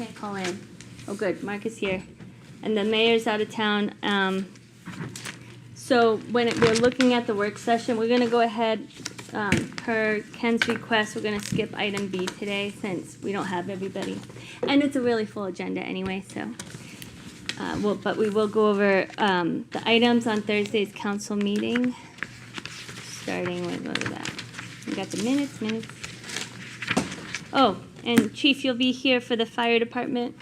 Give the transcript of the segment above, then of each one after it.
can't call in. Oh, good, Mark is here. And the mayor's out of town. So we're looking at the work session, we're gonna go ahead, per Ken's request, we're gonna skip item B today since we don't have everybody. And it's a really full agenda anyway, so. But we will go over the items on Thursday's council meeting, starting with, what was that? We got the minutes. Oh, and Chief, you'll be here for the fire department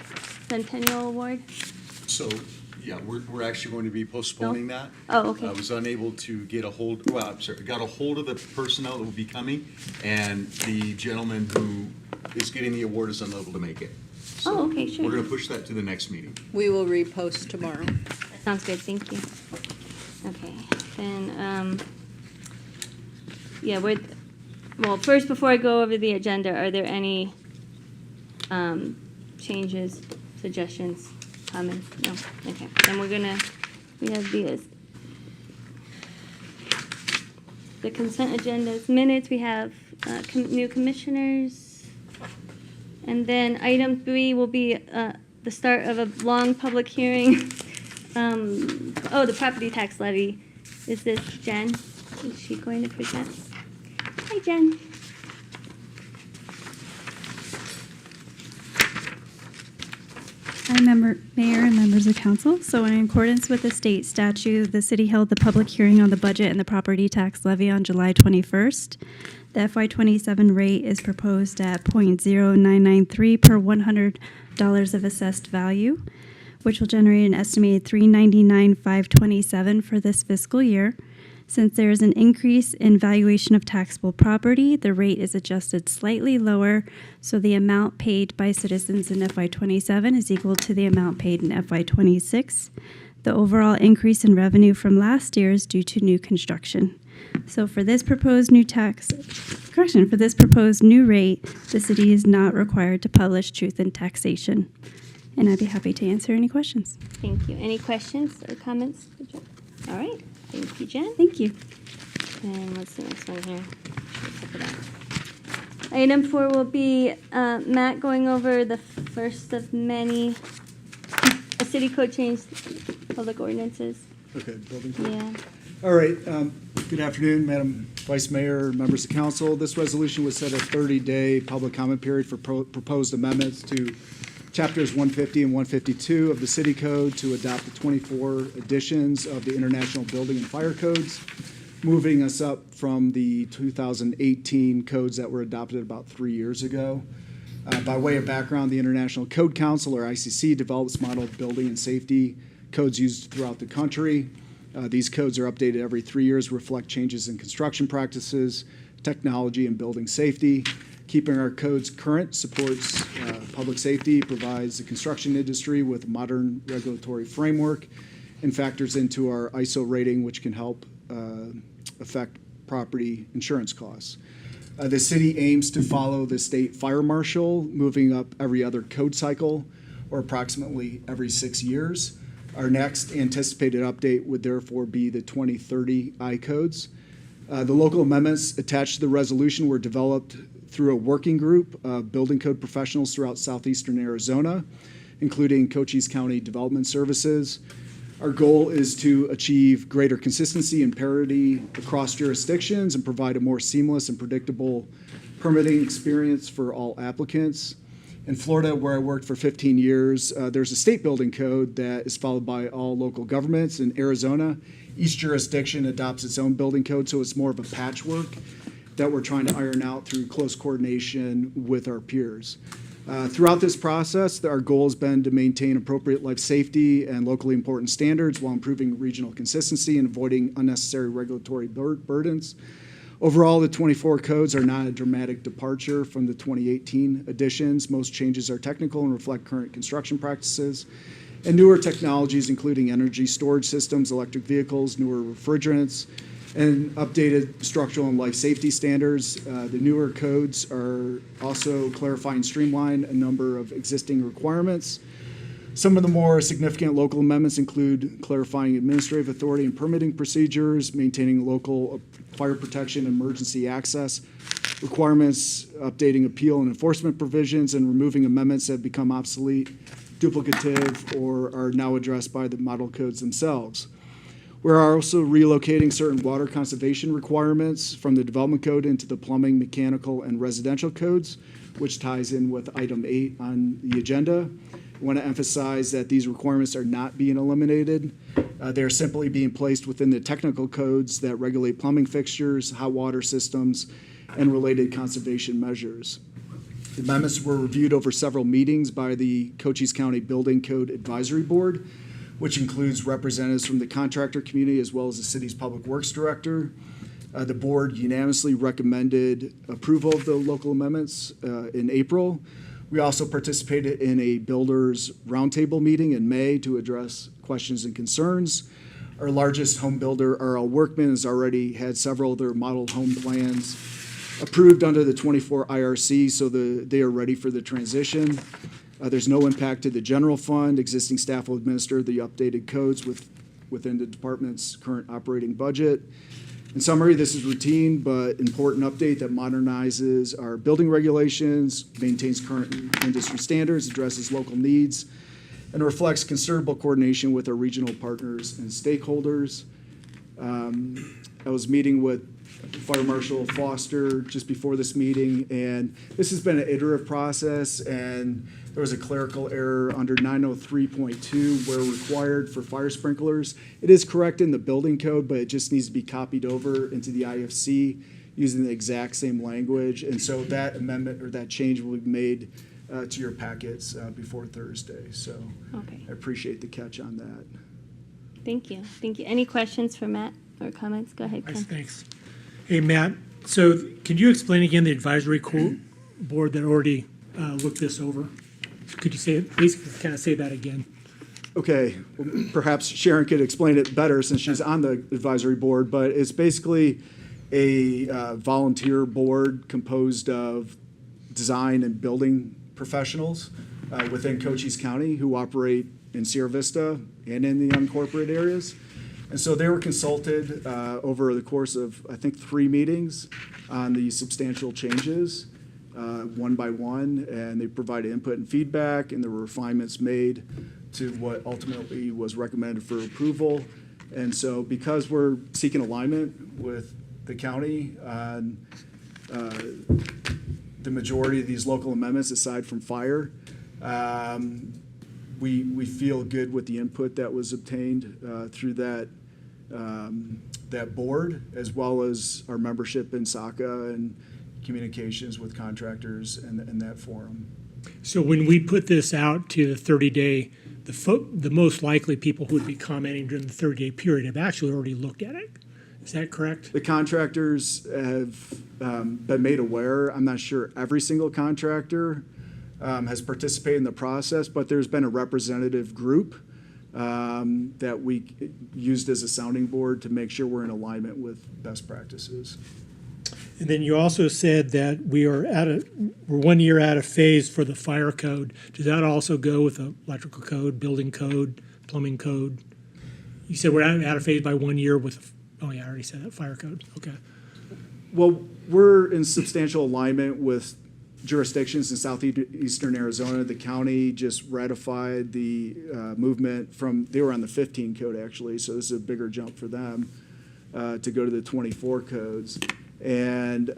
Centennial Award? So, yeah, we're actually going to be postponing that. Oh, okay. I was unable to get a hold, well, I'm sorry, got a hold of the personnel that will be coming, and the gentleman who is getting the award is unable to make it. So Oh, okay, sure. We're gonna push that to the next meeting. We will repost tomorrow. That sounds good, thank you. Okay, then, yeah, well, first, before I go over the agenda, are there any changes, suggestions, comments? No? Okay, then we have the consent agenda's minutes, we have new commissioners. And then item 3 will be the start of a long public hearing. The property tax levy. Is this Jen? Is she going to present? Hi, Jen. Hi, Mayor and members of council. So in accordance with the state statute, the city held the public hearing on the budget and the property tax levy on July 21st. The FY27 rate is proposed at .0993 per $100 of assessed value, which will generate an estimated $399,527 for this fiscal year. Since there is an increase in valuation of taxable property, the rate is adjusted slightly lower, so the amount paid by citizens in FY27 is equal to the amount paid in FY26. The overall increase in revenue from last year is due to new construction. So for this proposed new rate, the city is not required to publish truth in taxation. And I'd be happy to answer any questions. Thank you. Any questions or comments? All right. Thank you, Jen. Thank you. And what's the next one here? Item 4 will be Matt going over the first of many a city code change, public ordinances. Okay, building code. Yeah. All right, good afternoon, Madam Vice Mayor, members of council. This resolution would set a 30-day public comment period for proposed amendments to chapters 150 and 152 of the city code to adopt the 24 editions of the International Building and Fire Codes, moving us up from the 2018 codes that were adopted about 3 years ago. By way of background, the International Code Council, or ICC, develops model building and safety codes used throughout the country. These codes are updated every 3 years, reflect changes in construction practices, technology, and building safety. Keeping our codes current supports public safety, provides the construction industry with a modern regulatory framework, and factors into our ISO rating, which can help affect property insurance costs. The city aims to follow the state fire marshal, moving up every other code cycle, or approximately every 6 years. Our next anticipated update would therefore be the 2030 I-codes. The local amendments attached to the resolution were developed through a working group of building code professionals throughout southeastern Arizona, including Cochise County Development Services. Our goal is to achieve greater consistency and parity across jurisdictions and provide a more seamless and predictable permitting experience for all applicants. In Florida, where I worked for 15 years, there's a state building code that is followed by all local governments. In Arizona, each jurisdiction adopts its own building code, so it's more of a patchwork that we're trying to iron out through close coordination with our peers. Throughout this process, our goal has been to maintain appropriate life safety and locally important standards while improving regional consistency and avoiding unnecessary regulatory burdens. Overall, the 24 codes are not a dramatic departure from the 2018 editions. Most changes are technical and reflect current construction practices and newer technologies, including energy storage systems, electric vehicles, newer refrigerants, and updated structural and life safety standards. The newer codes are also clarifying and streamline a number of existing requirements. Some of the more significant local amendments include clarifying administrative authority and permitting procedures, maintaining local fire protection and emergency access requirements, updating appeal and enforcement provisions, and removing amendments that have become obsolete, duplicative, or are now addressed by the model codes themselves. We're also relocating certain water conservation requirements from the development code into the plumbing, mechanical, and residential codes, which ties in with item 8 on the agenda. I want to emphasize that these requirements are not being eliminated. They're simply being placed within the technical codes that regulate plumbing fixtures, hot water systems, and related conservation measures. The amendments were reviewed over several meetings by the Cochise County Building Code Advisory Board, which includes representatives from the contractor community as well as the city's public works director. The board unanimously recommended approval of the local amendments in April. We also participated in a builders roundtable meeting in May to address questions and concerns. Our largest home builder, R.L. Workman, has already had several of their model home plans approved under the 24 IRC, so they are ready for the transition. There's no impact to the general fund. Existing staff will administer the updated codes within the department's current operating budget. In summary, this is routine but important update that modernizes our building regulations, maintains current industry standards, addresses local needs, and reflects considerable coordination with our regional partners and stakeholders. I was meeting with Fire Marshal Foster just before this meeting, and this has been an iterative process, and there was a clerical error under 903.2 where required for fire sprinklers. It is correct in the building code, but it just needs to be copied over into the IFC using the exact same language, and so that amendment or that change will be made to your packets before Thursday. So Okay. I appreciate the catch on that. Thank you. Thank you. Any questions for Matt or comments? Go ahead, Ken. Thanks. Hey, Matt, so can you explain again the advisory board that already looked this over? Could you say it, basically kind of say that again? Okay, well, perhaps Sharon could explain it better since she's on the advisory board, but it's basically a volunteer board composed of design and building professionals within Cochise County who operate in Sierra Vista and in the unincorporated areas. And so they were consulted over the course of, I think, 3 meetings on the substantial changes, one by one, and they provided input and feedback, and there were refinements made to what ultimately was recommended for approval. And so because we're seeking alignment with the county on the majority of these local amendments, aside from fire, we feel good with the input that was obtained through that board, as well as our membership in SACA and communications with contractors and that forum. So when we put this out to the 30-day, the most likely people who would be commenting during the 30-day period have actually already looked at it. Is that correct? The contractors have been made aware. I'm not sure every single contractor has participated in the process, but there's been a representative group that we used as a sounding board to make sure we're in alignment with best practices. And then you also said that we're 1 year out of phase for the fire code. Does that also go with the electrical code, building code, plumbing code? You said we're out of phase by 1 year with, oh yeah, I already said that, fire code, okay. Well, we're in substantial alignment with jurisdictions in southeastern Arizona. The county just ratified the movement from, they were on the 15 code actually, so this is a bigger jump for them to go to the 24 codes. And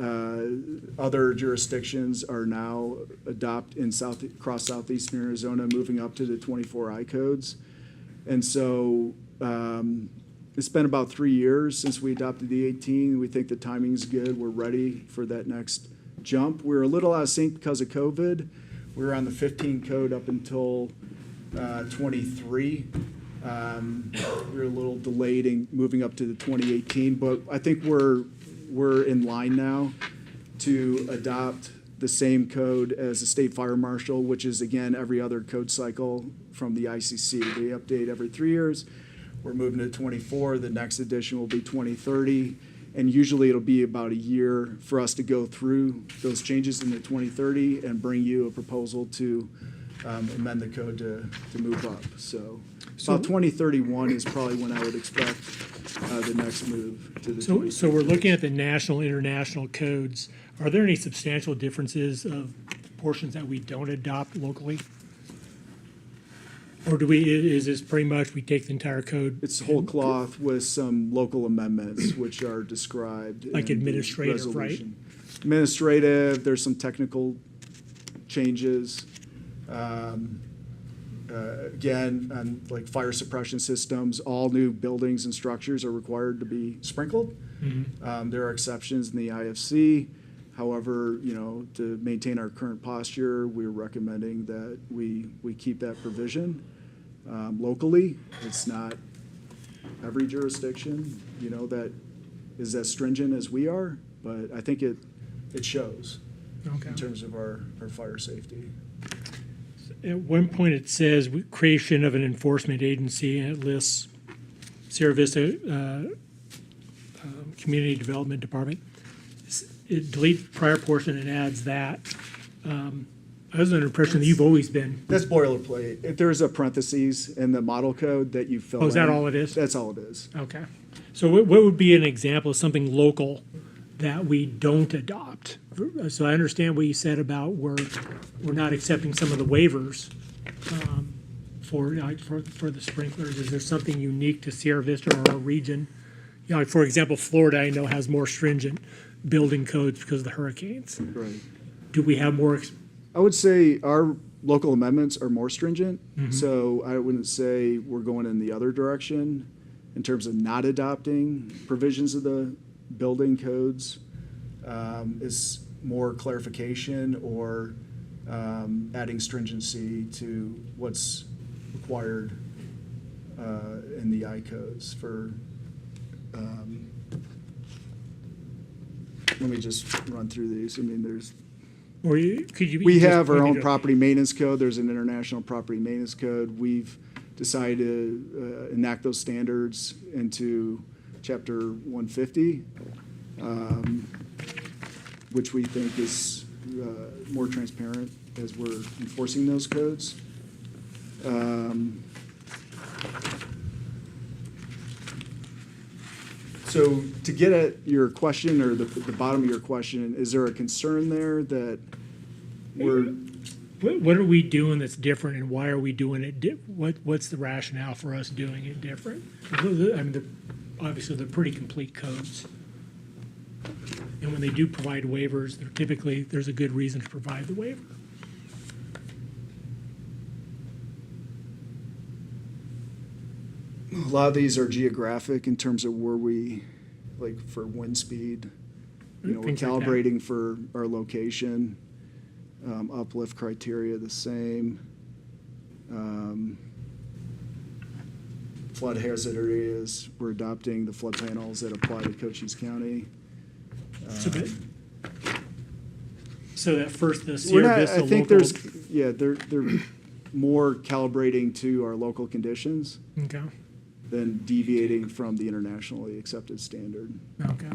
other jurisdictions are now across southeastern Arizona, moving up to the 24I codes. And so it's been about 3 years since we adopted the 18. We think the timing's good. We're ready for that next jump. We're a little out of sync because of COVID. We were on the 15 code up until 23. We were a little delayed in moving up to the 2018, but I think we're in line now to adopt the same code as the state fire marshal, which is, again, every other code cycle from the ICC. They update every 3 years. We're moving to 24. The next edition will be 2030. And usually it'll be about a year for us to go through those changes in the 2030 and bring you a proposal to amend the code to move up. So About 2031 is probably when I would expect the next move to the. So we're looking at the national, international codes. Are there any substantial differences of portions that we don't adopt locally? Or is this pretty much, we take the entire code? It's whole cloth with some local amendments which are described. Like in the administrative, right? resolution. Administrative, there's some technical changes. Again, on like fire suppression systems, all new buildings and structures are required to be sprinkled. There are exceptions in the IFC. However, to maintain our current posture, we're recommending that we keep that provision locally. It's not every jurisdiction, that is as stringent as we are, but I think it shows Okay. in terms of our fire safety. At one point, it says creation of an enforcement agency, and it lists Sierra Vista Community Development Department. It deletes the prior portion and adds that. I was under the impression that you've always been, That's boilerplate. If there's a parentheses in the model code that you fill in. Oh, is that all it is? That's all it is. okay. So what would be an example of something local that we don't adopt? So I understand what you said about we're not accepting some of the waivers for the sprinklers. Is there something unique to Sierra Vista or our region? Like for example, Florida, I know, has more stringent building codes because of the hurricanes. Right. Do we have more? I would say our local amendments are more stringent, so I wouldn't say we're going in the other direction in terms of not adopting provisions of the building codes. Is more clarification or adding stringency to what's required in the I codes for. Let me just run through these. I mean, there's. We have our own property maintenance code. There's an international property maintenance code. We've decided to enact those standards into Chapter 150, which we think is more transparent as we're enforcing those codes. So to get at your question, or the bottom of your question, is there a concern there that we're, What are we doing that's different, and why are we doing it? What's the rationale for us doing it different? I mean, obviously, they're pretty complete codes. And when they do provide waivers, there's a good reason to provide the waiver. a lot of these are geographic in terms of where we, like for wind speed, we're Things like that. calibrating for our location, uplift criteria the same. Flood hazard areas, we're adopting the flood panels that apply to Cochise County. So that first, the We're Sierra not, Vista I think local. they're more calibrating to our local conditions Okay, than deviating from the internationally accepted standard. okay.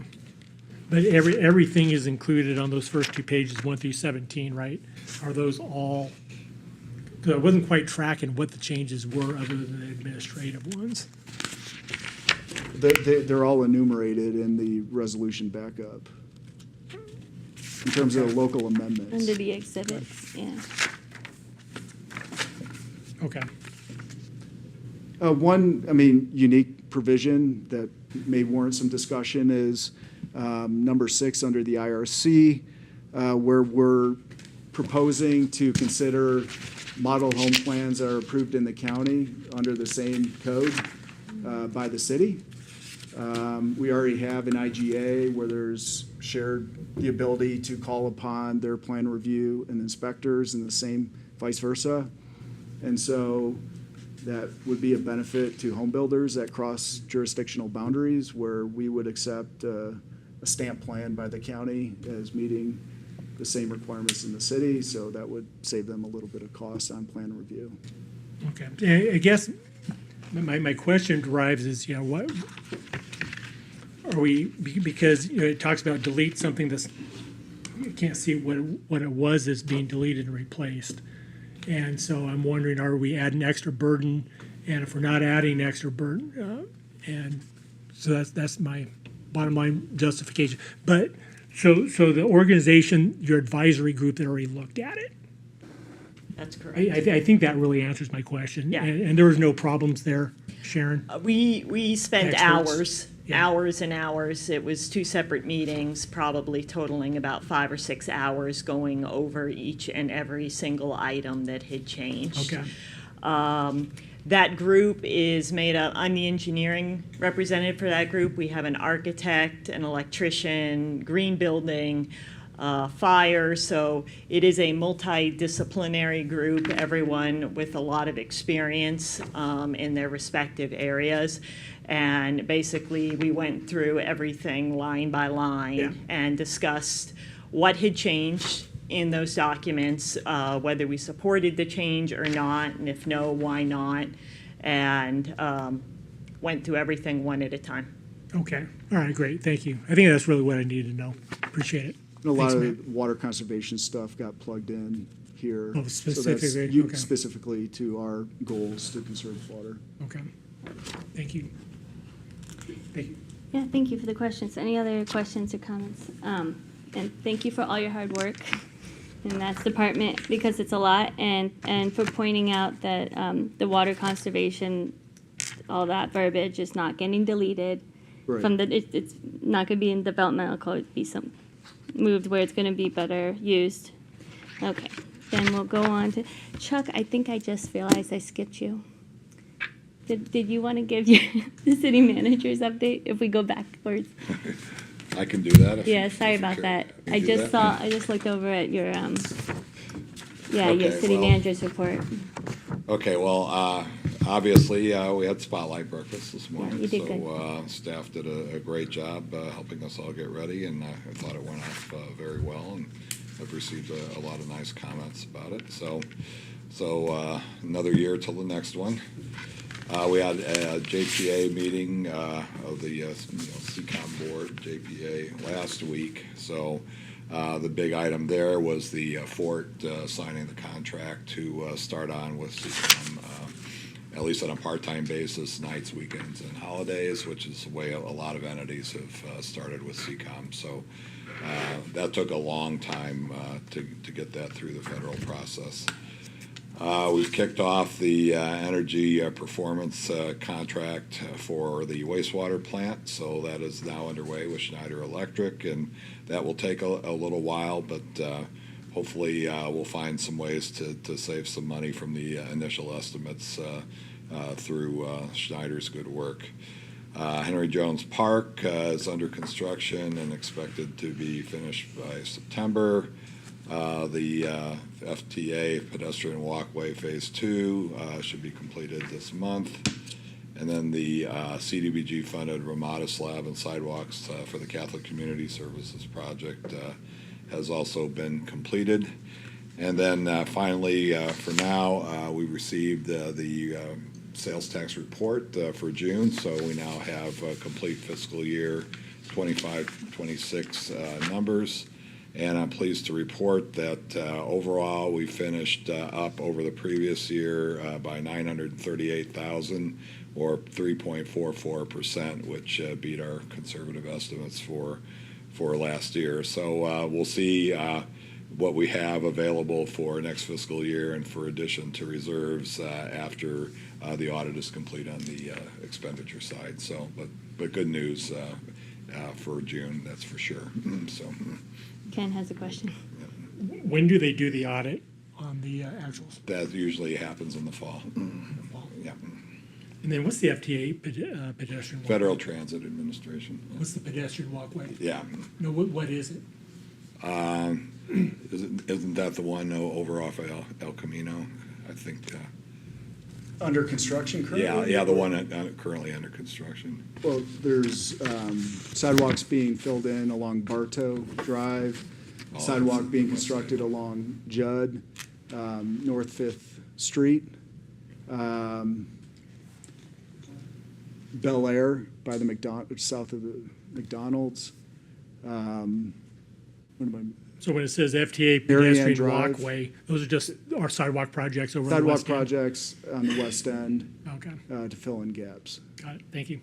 But everything is included on those first two pages, 1 through 17, right? Are those all, because I wasn't quite tracking what the changes were other than the administrative ones. They're all enumerated in the resolution backup in terms of local amendments. Under the exhibits, yeah. Okay, One, unique provision that may warrant some discussion is number 6 under the IRC, where we're proposing to consider model home plans that are approved in the county under the same code by the city. We already have an IGA where there's shared the ability to call upon their plan review and inspectors, and the same vice versa. And so that would be a benefit to home builders that cross jurisdictional boundaries, where we would accept a stamp plan by the county as meeting the same requirements in the city, so that would save them a little bit of cost on plan review. okay. I guess my question derives is, what are we, because it talks about delete something that's, you can't see what it was that's being deleted and replaced. And so I'm wondering, are we adding extra burden And if we're not adding extra burden, and so that's my bottom line justification. But, so the organization, your advisory group that already looked at it, That's correct. I think that really answers my question. Yeah. And there was no problems there, Sharon? We spent Experts. hours and hours. It was 2 separate meetings, probably totaling about 5 or 6 hours, going over each and every single item that had changed. Okay. That group is made up, I'm the engineering representative for that group. We have an architect, an electrician, green building, fire. So it is a multidisciplinary group, everyone with a lot of experience in their respective areas. And basically, we went through everything line by line and discussed what had changed in those documents, whether we supported the change or not, and if no, why not, and went through everything one at a time. Okay. All right, great. Thank you. I think that's really what I needed to know. Appreciate it. And a lot Thanks, of Matt. the water conservation stuff got plugged in here. Oh, So that's specifically, okay. specifically to our goals to conserve water. Okay. Thank you. Thank you. Yeah, thank you for the questions. Any other questions or comments? And thank you for all your hard work in that department, because it's a lot, and for pointing out that the water conservation, all that verbiage is not getting deleted Right. from it's not going to be in developmental code, be some moved where it's going to be better used. Okay, then we'll go on to Chuck. I think I just realized I skipped you. Did you want to give the city manager's update if we go backwards? I can do that. Yeah, sorry about that. I just looked over at your, your Okay, city well- manager's report. Okay, well, obviously, we had spotlight breakfast this morning. you did So staff did a great job helping us all get ready, and I thought it went off very well, and I've received a lot of nice comments about it. So another year till the next one. We had a JPA meeting of the CCOM board, JPA, last week. So the big item there was the Fort signing the contract to start on with CCOM, at least on a part-time basis, nights, weekends, and holidays, which is the way a lot of entities have started with CCOM. So that took a long time to get that through the federal process. We've kicked off the energy performance contract for the wastewater plant, so that is now underway with Schneider Electric, and that will take a little while, but hopefully we'll find some ways to save some money from the initial estimates through Schneider's good work. Henry Jones Park is under construction and expected to be finished by September. The FTA pedestrian walkway phase 2 should be completed this month. And then the CDBG funded Ramada slab and sidewalks for the Catholic Community Services project has also been completed. And then finally, for now, we received the sales tax report for June, so we now have complete fiscal year 25-26 numbers. And I'm pleased to report that overall, we finished up over the previous year by $938,000, or 3.44%, which beat our conservative estimates for last year. So we'll see what we have available for next fiscal year and for addition to reserves after the audit is complete on the expenditure side. So, but good news for June, that's for sure. So. Ken has a question. When do they do the audit on the actuals? That usually happens in the fall. Yeah. And then what's the FTA pedestrian walkway? Federal Transit Administration. What's the pedestrian walkway? Yeah. No, what is it? Isn't that the one over off El Camino? I think. Under construction currently? Yeah, the one currently under construction. Well, there's sidewalks being filled in along Bartow Drive, sidewalk being constructed along Judd, North Fifth Street, Bel Air by the south of the McDonald's. what am I? So when it says FTA Darien pedestrian Drive. walkway, those are just our sidewalk projects over on the Sidewalk west end? projects on the west end Okay, to fill in gaps. got it, thank you.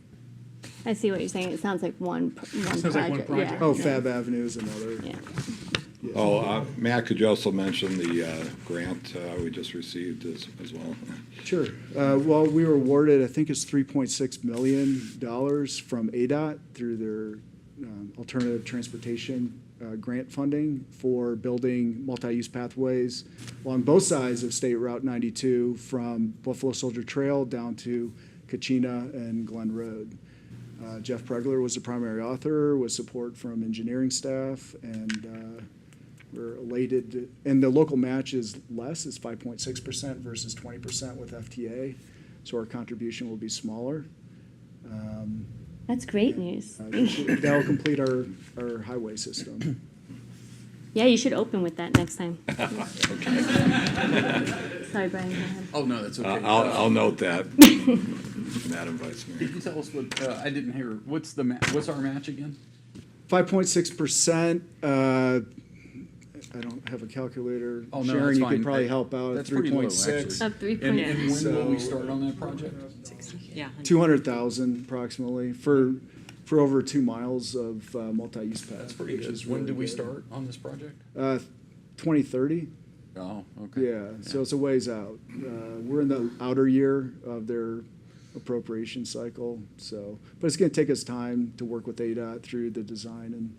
I see what you're saying. It sounds like one Sounds like one project. Oh, Fab Avenue is another. Yeah. Oh, Matt, could you also mention the grant we just received as well? Sure. Well, we were awarded, I think it's $3.6 million from ADOT through their alternative transportation grant funding for building multi-use pathways along both sides of State Route 92 from Buffalo Soldier Trail down to Kachina and Glen Road. Jeff Pregler was the primary author with support from engineering staff, and we're elated. And the local match is less, it's 5.6% versus 20% with FTA, so our contribution will be smaller. That's great news. That'll complete our highway system. Yeah, you should open with that next time. Sorry, Brian, go ahead. Oh, no, that's okay. I'll note that, Madam Vice Mayor. Could you tell us what, I didn't hear, what's our match again? 5.6%, I don't have a calculator. Oh, no, Sharon, that's you could fine. probably help out. That's pretty low, 3.6. Of 3.6. And when will we So- start on that project? Yeah. 200,000 approximately for over 2 miles of multi-use path. That's pretty which good. is When really do we good. start on this project? 2030. Oh, okay. Yeah, so it's a ways out. We're in the outer year of their appropriation cycle, so, but it's gonna take us time to work with ADOT through the design and,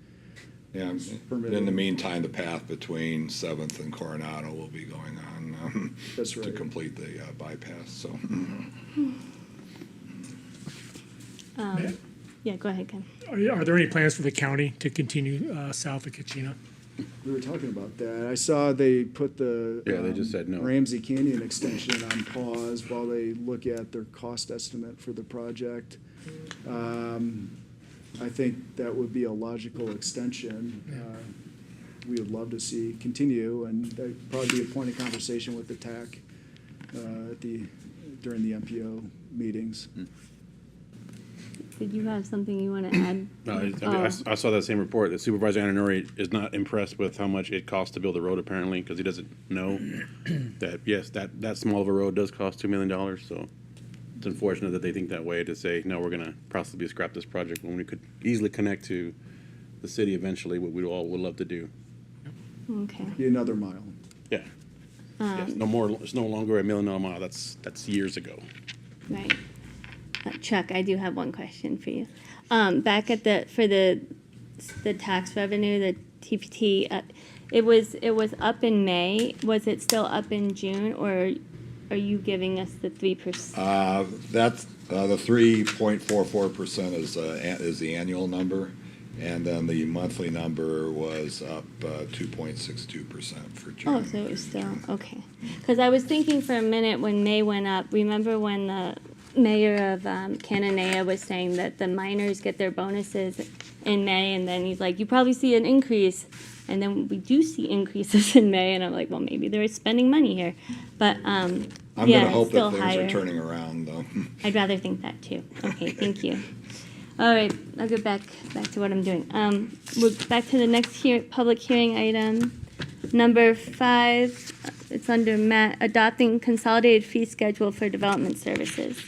Yeah, Permitted. in the meantime, the path between Seventh and Coronado will be going on That's to right. complete the bypass, so. Yeah, go ahead, Ken. Are there any plans for the county to continue south of Kachina? we were talking about that. I saw they put the. Yeah, they just said no. Ramsey Canyon extension on pause while they look at their cost estimate for the project. I think that would be a logical extension. We would love to see continue, and that'd probably be a point of conversation with the TAC during the MPO meetings. Did you have something you want to add? No, Oh. I saw that same report, that Supervisor Ananori is not impressed with how much it costs to build a road apparently, because he doesn't know that, yes, that small of a road does cost $2 million, so it's unfortunate that they think that way, to say, no, we're gonna possibly scrap this project, when we could easily connect to the city eventually, what we all would love to do. Okay. Be another mile. Yeah. Yes, no more, it's no longer $1 million mile, that's years ago. Right. Chuck, I do have one question for you. Back at for the tax revenue, the TPT, it was up in May. Was it still up in June, or are you giving us the 3%? That's, the 3.44% is the annual number, and then the monthly number was up 2.62% for June. Oh, so it was still okay. Because I was thinking for a minute when May went up. Remember when the mayor of Cananea was saying that the miners get their bonuses in May, and then he's like, you probably see an increase, and then we do see increases in May, and I'm like, well, maybe they're spending money here, but I'm yeah, gonna hope still that things higher. are turning around, though. I'd rather think that too. Okay, thank you. All right, I'll go back to what I'm doing. We're back to the next public hearing item, number 5. It's under adopting consolidated fee schedule for development services.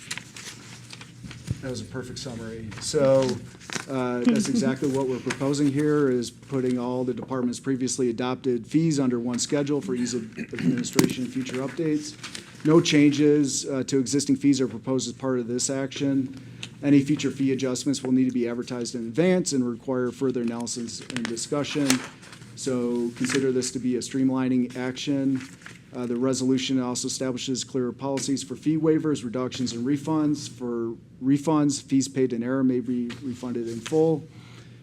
That was a perfect summary. So that's exactly what we're proposing here, is putting all the department's previously adopted fees under one schedule for ease of administration and future updates. No changes to existing fees are proposed as part of this action. Any future fee adjustments will need to be advertised in advance and require further analysis and discussion. So consider this to be a streamlining action. The resolution also establishes clearer policies for fee waivers, reductions, and refunds. For refunds, fees paid in error may be refunded in full.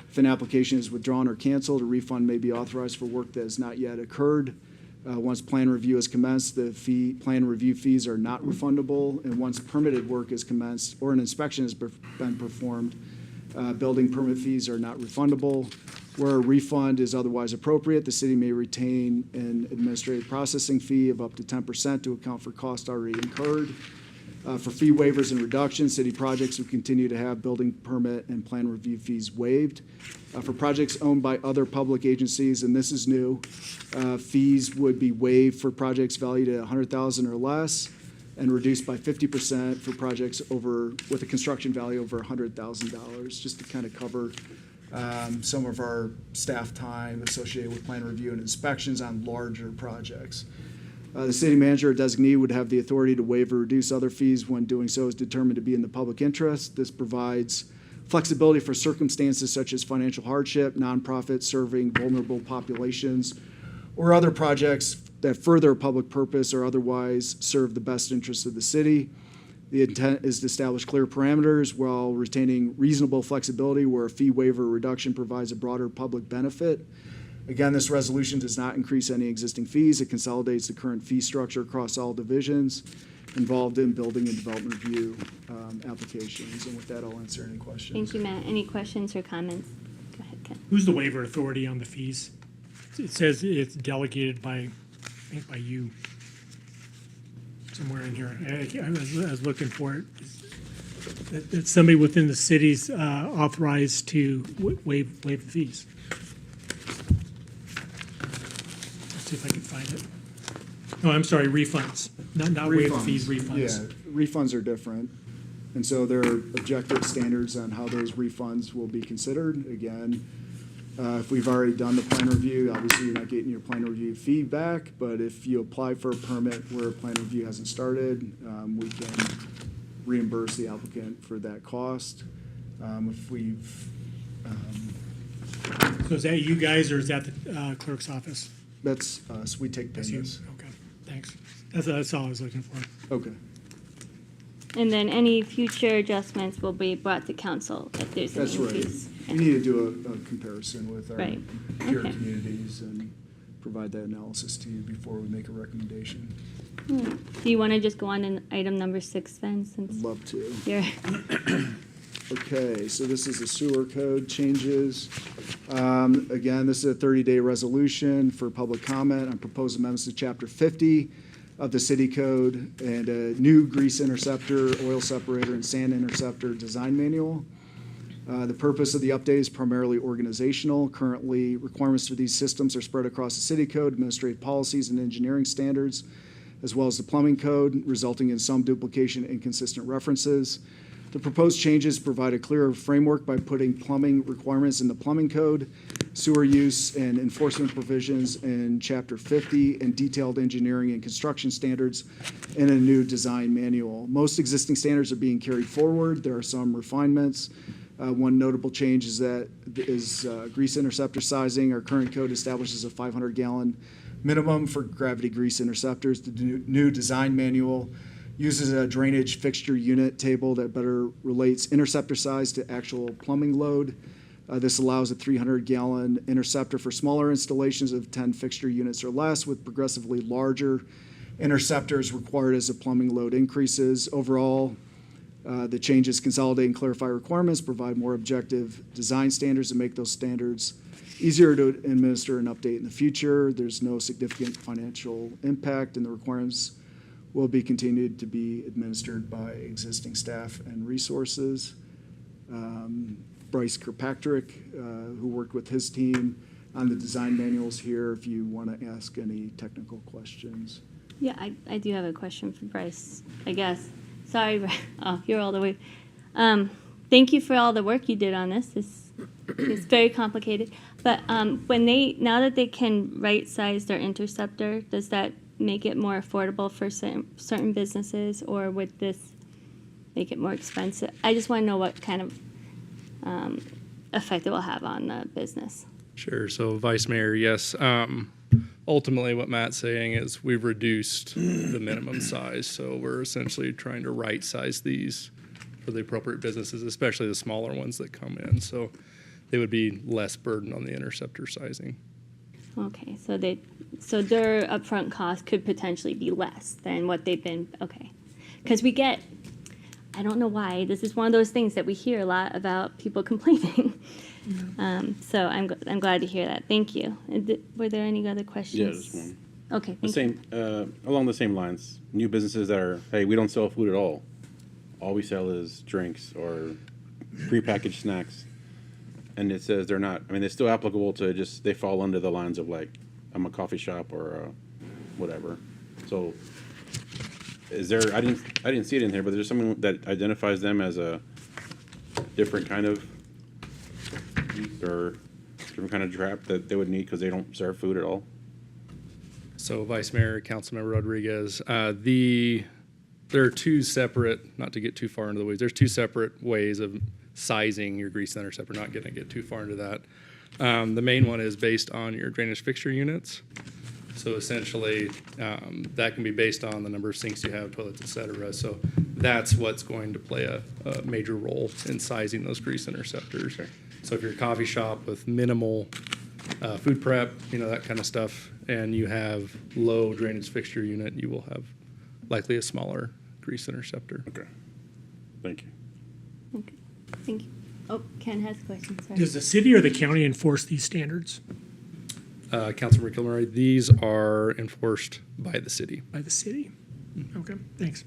If an application is withdrawn or canceled, a refund may be authorized for work that has not yet occurred. Once plan review is commenced, the plan review fees are not refundable, and once permitted work is commenced or an inspection has been performed, building permit fees are not refundable. Where a refund is otherwise appropriate, the city may retain an administrative processing fee of up to 10% to account for costs already incurred. For fee waivers and reductions, city projects would continue to have building permit and plan review fees waived. For projects owned by other public agencies, and this is new, fees would be waived for projects valued at $100,000 or less, and reduced by 50% for projects with a construction value over $100,000, just to kind of cover some of our staff time associated with plan review and inspections on larger projects. The city manager or designee would have the authority to waive or reduce other fees when doing so is determined to be in the public interest. This provides flexibility for circumstances such as financial hardship, nonprofits serving vulnerable populations, or other projects that further a public purpose or otherwise serve the best interests of the city. The intent is to establish clear parameters while retaining reasonable flexibility where a fee waiver or reduction provides a broader public benefit. Again, this resolution does not increase any existing fees. It consolidates the current fee structure across all divisions involved in building and development review applications. And with that, I'll answer any questions. Thank you, Matt. Any questions or comments? Go ahead, Ken. Who's the waiver authority on the fees? It says it's delegated by, I think by you. Somewhere in here. I was looking for it. That somebody within the city's authorized to waive the fees. Let's see if I can find it. No, I'm sorry, refunds. Not waive the fees, refunds. Yeah, refunds are different. And so there are objective standards on how those refunds will be considered. Again, if we've already done the plan review, obviously you're not getting your plan review feedback, but if you apply for a permit where a plan review hasn't started, we can reimburse the applicant for that cost. If we've, So is that you guys or is that the clerk's office? that's us, we take That's you? payments. Okay, thanks. That's all I was looking for. Okay. And then any future adjustments will be brought to council if there's an That's right. increase. We need to do a comparison with our Right. peer Okay. communities and provide that analysis to you before we make a recommendation. Do you want to just go on to item number 6 then, I'd since love to. you're, Okay, so this is the sewer code changes. Again, this is a 30-day resolution for public comment on proposed amendments to Chapter 50 of the city code and a new grease interceptor, oil separator, and sand interceptor design manual. The purpose of the update is primarily organizational. Currently, requirements for these systems are spread across the city code, administrative policies, and engineering standards, as well as the plumbing code, resulting in some duplication and inconsistent references. The proposed changes provide a clearer framework by putting plumbing requirements in the plumbing code, sewer use and enforcement provisions in Chapter 50, and detailed engineering and construction standards in a new design manual. Most existing standards are being carried forward. There are some refinements. One notable change is grease interceptor sizing. Our current code establishes a 500-gallon minimum for gravity grease interceptors. The new design manual uses a drainage fixture unit table that better relates interceptor size to actual plumbing load. This allows a 300-gallon interceptor for smaller installations of 10 fixture units or less, with progressively larger interceptors required as the plumbing load increases. Overall, the changes consolidate and clarify requirements, provide more objective design standards, and make those standards easier to administer and update in the future. There's no significant financial impact, and the requirements will be continued to be administered by existing staff and resources. Bryce Kirkpatrick, who worked with his team on the design manuals here, if you want to ask any technical questions. yeah, I do have a question for Bryce, I guess. Sorry, oh, you're all the way. Thank you for all the work you did on this. It's very complicated. But now that they can right-size their interceptor, does that make it more affordable for certain businesses, or would this make it more expensive? I just want to know what kind of effect it will have on the business. Sure. So, Vice Mayor, yes. Ultimately, what Matt's saying is we've reduced the minimum size. So we're essentially trying to right-size these for the appropriate businesses, especially the smaller ones that come in. So they would be less burden on the interceptor sizing. Okay, so their upfront cost could potentially be less than what they've been, okay. Because I don't know why, this is one of those things that we hear a lot about people complaining. So I'm glad to hear that, thank you. Were there any other questions? Yeah, just one. Okay, The thank you. same, along the same lines, new businesses that are, hey, we don't sell food at all. all we sell is drinks or prepackaged snacks. And it says they're not, I mean, they're still applicable to just, they fall under the lines of like, I'm a coffee shop or whatever. So is there, I didn't see it in here, but there's something that identifies them as a different kind of or different kind of trap that they would need because they don't serve food at all? So Vice Mayor, Councilmember Rodriguez, there are two separate, not to get too far into the weeds, there's two separate ways of sizing your grease intercept. We're not going to get too far into that. The main one is based on your drainage fixture units. So essentially, that can be based on the number of sinks you have, toilets, et cetera. So that's what's going to play a major role in sizing those grease interceptors. So if you're a coffee shop with minimal food prep, that kind of stuff, and you have low drainage fixture unit, you will have likely a smaller grease interceptor. Okay. Thank you. Okay, thank you. Oh, Ken has a question, sorry. Does the city or the county enforce these standards Councilmember Kilroy, these are enforced by the city. by the city? Okay, thanks.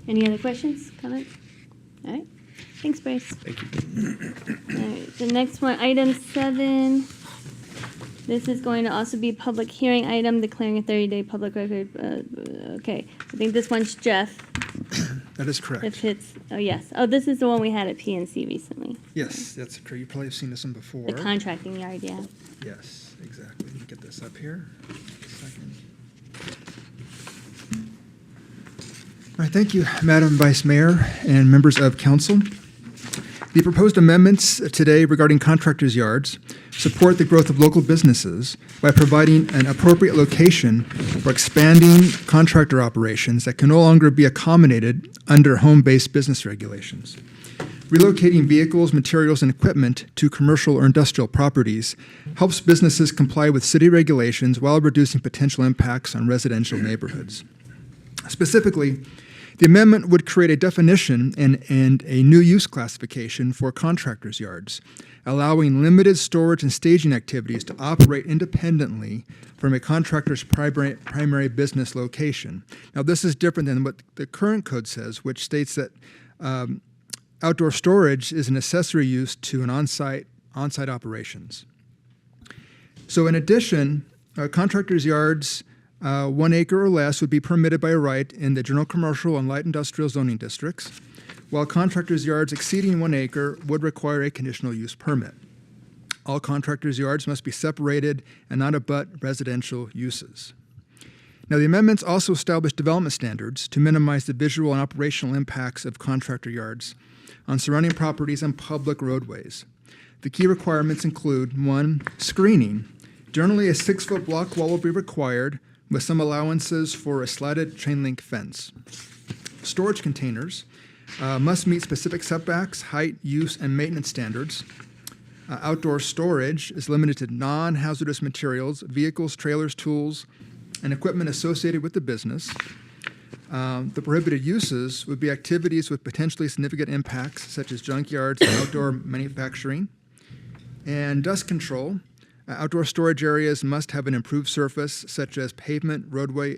Any other questions, comments? All right, thanks, Bryce. Thank you. All right, the next one, item 7. This is going to also be a public hearing item, declaring a 30-day public record. Okay, I think this one's Jeff. That is correct. If it's, oh, yes. Oh, this is the one we had at PNC recently. Yes, that's true. You probably have seen this one before. The contracting yard, yeah. Yes, exactly. Let me get this up here. Second. All right, thank you, Madam Vice Mayor and members of council. The proposed amendments today regarding contractors' yards support the growth of local businesses by providing an appropriate location for expanding contractor operations that can no longer be accommodated under home-based business regulations. Relocating vehicles, materials, and equipment to commercial or industrial properties helps businesses comply with city regulations while reducing potential impacts on residential neighborhoods. Specifically, the amendment would create a definition and a new use classification for contractors' yards, allowing limited storage and staging activities to operate independently from a contractor's primary business location. Now, this is different than what the current code says, which states that outdoor storage is an accessory use to an on-site operations. So in addition, contractors' yards 1 acre or less would be permitted by right in the general commercial and light industrial zoning districts, while contractors' yards exceeding 1 acre would require a conditional use permit. All contractors' yards must be separated and not abut residential uses. Now, the amendments also establish development standards to minimize the visual and operational impacts of contractor yards on surrounding properties and public roadways. The key requirements include 1, screening. Generally, a 6-foot block wall will be required, with some allowances for a slatted chain link fence. Storage containers must meet specific setbacks, height, use, and maintenance standards. Outdoor storage is limited to non-hazardous materials, vehicles, trailers, tools, and equipment associated with the business. The prohibited uses would be activities with potentially significant impacts, such as junkyards and outdoor manufacturing. And dust control. Outdoor storage areas must have an improved surface, such as pavement, roadway,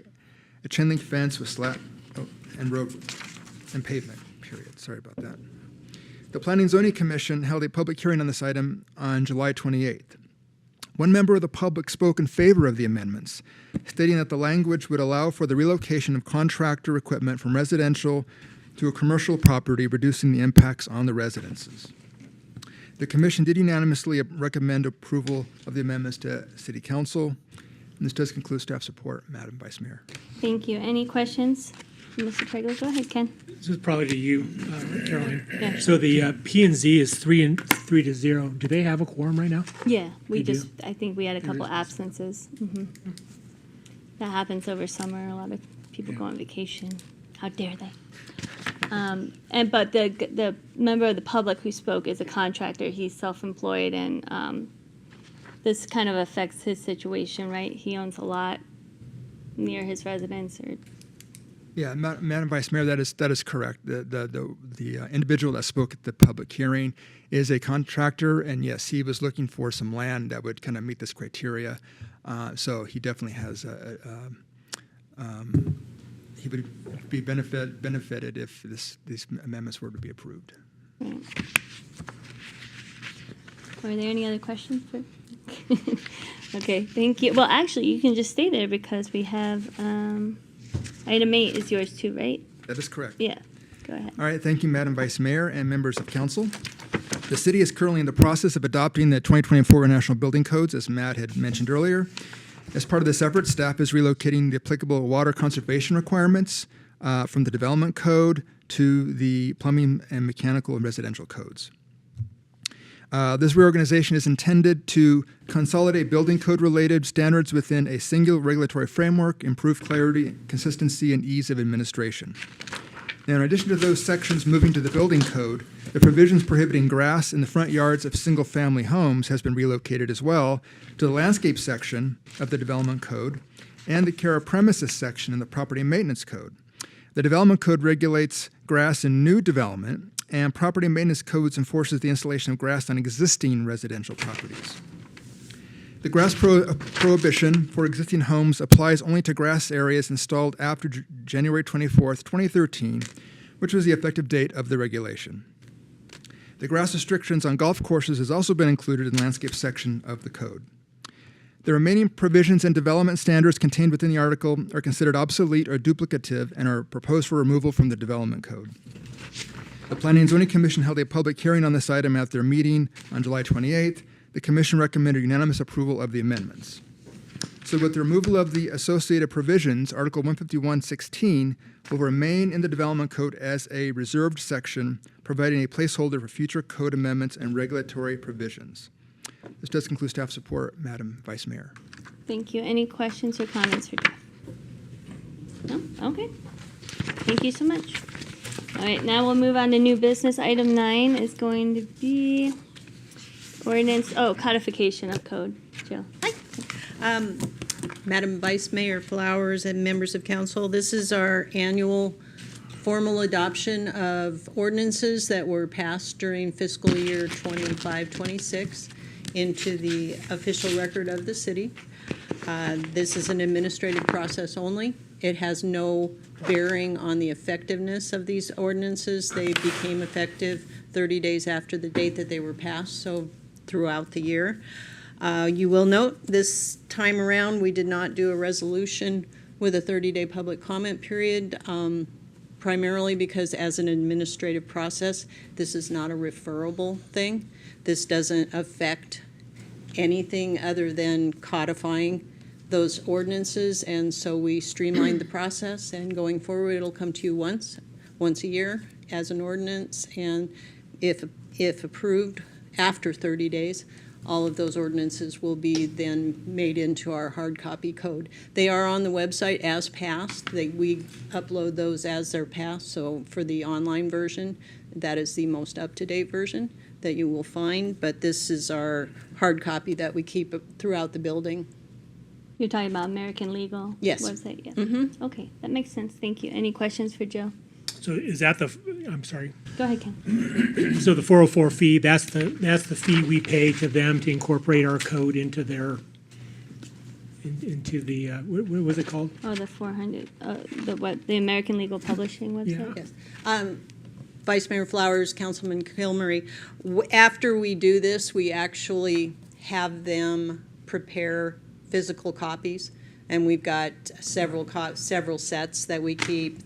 a chain link fence with and pavement, period. Sorry about that. The Planning and Zoning Commission held a public hearing on this item on July 28th. One member of the public spoke in favor of the amendments, stating that the language would allow for the relocation of contractor equipment from residential to a commercial property, reducing the impacts on the residences. The commission did unanimously recommend approval of the amendments to City Council. And this does conclude staff support, Madam Vice Mayor. Thank you. Any questions? Mr. Pregel, go ahead, Ken. This is probably to you, Caroline. Yeah. So the P&Z is 3-0. Do they have a quorum right now? Yeah, we They just, I think we had a couple is. absences. That happens over summer. A lot of people go on vacation. How dare they? But the member of the public who spoke is a contractor. He's self-employed, and this kind of affects his situation, right? He owns a lot near his residence, or Yeah, Madam Vice Mayor, that is correct. The individual that spoke at the public hearing is a contractor, and yes, he was looking for some land that would kind of meet this criteria. So he definitely has he would be benefited if these amendments were to be approved. Are there any other questions? Okay, thank you. Well, actually, you can just stay there because we have, item 8 is yours too, right? That is correct. Yeah, go ahead. All right, thank you, Madam Vice Mayor and members of council. The city is currently in the process of adopting the 2024 National Building Codes, as Matt had mentioned earlier. As part of this effort, staff is relocating the applicable water conservation requirements from the Development Code to the Plumbing and Mechanical and Residential Codes. This reorganization is intended to consolidate building code-related standards within a single regulatory framework, improve clarity, consistency, and ease of administration. Now, in addition to those sections moving to the building code, the provisions prohibiting grass in the front yards of single-family homes has been relocated as well to the landscape section of the development code and the care of premises section in the property maintenance code. The development code regulates grass in new development, and property maintenance codes enforces the installation of grass on existing residential properties. The grass prohibition for existing homes applies only to grass areas installed after January 24th, 2013, which was the effective date of the regulation. The grass restrictions on golf courses has also been included in the landscape section of the code. The remaining provisions and development standards contained within the article are considered obsolete or duplicative and are proposed for removal from the development code. The Planning and Zoning Commission held a public hearing on this item at their meeting on July 28th. The commission recommended unanimous approval of the amendments. So with the removal of the associated provisions, Article 151.16 will remain in the development code as a reserved section, providing a placeholder for future code amendments and regulatory provisions. This does conclude staff support, Madam Vice Mayor. Thank you. Any questions or comments for Jeff? No? Okay. Thank you so much. All right, now we'll move on to new business. Item 9 is going to be ordinance, codification of code. Jill. Madam Vice Mayor Flowers and members of council, this is our annual formal adoption of ordinances that were passed during fiscal year 25-26 into the official record of the city. This is an administrative process only. It has no bearing on the effectiveness of these ordinances. They became effective 30 days after the date that they were passed, so throughout the year. You will note this time around we did not do a resolution with a 30-day public comment period, primarily because as an administrative process, this is not a referable thing. This doesn't affect anything other than codifying those ordinances, and so we streamlined the process, and going forward it'll come to you once a year as an ordinance, and if approved after 30 days, all of those ordinances will be then made into our hard copy code. They are on the website as passed. We upload those as they're passed, so for the online version, that is the most up-to-date version that you will find, but this is our hard copy that we keep throughout the building. You're talking about American Legal Yes. website? Yeah. Mm-hmm. Okay, that makes sense. Thank you. Any questions for Jill? So is that I'm sorry. Go ahead, Ken. So the 404 fee, that's the fee we pay to them to incorporate our code into their, into the, what was it called? Oh, the 400, the American Legal Publishing website? Yes. Vice Mayor Flowers, Councilman Kilmery, after we do this, we actually have them prepare physical copies, and we've got several sets that we keep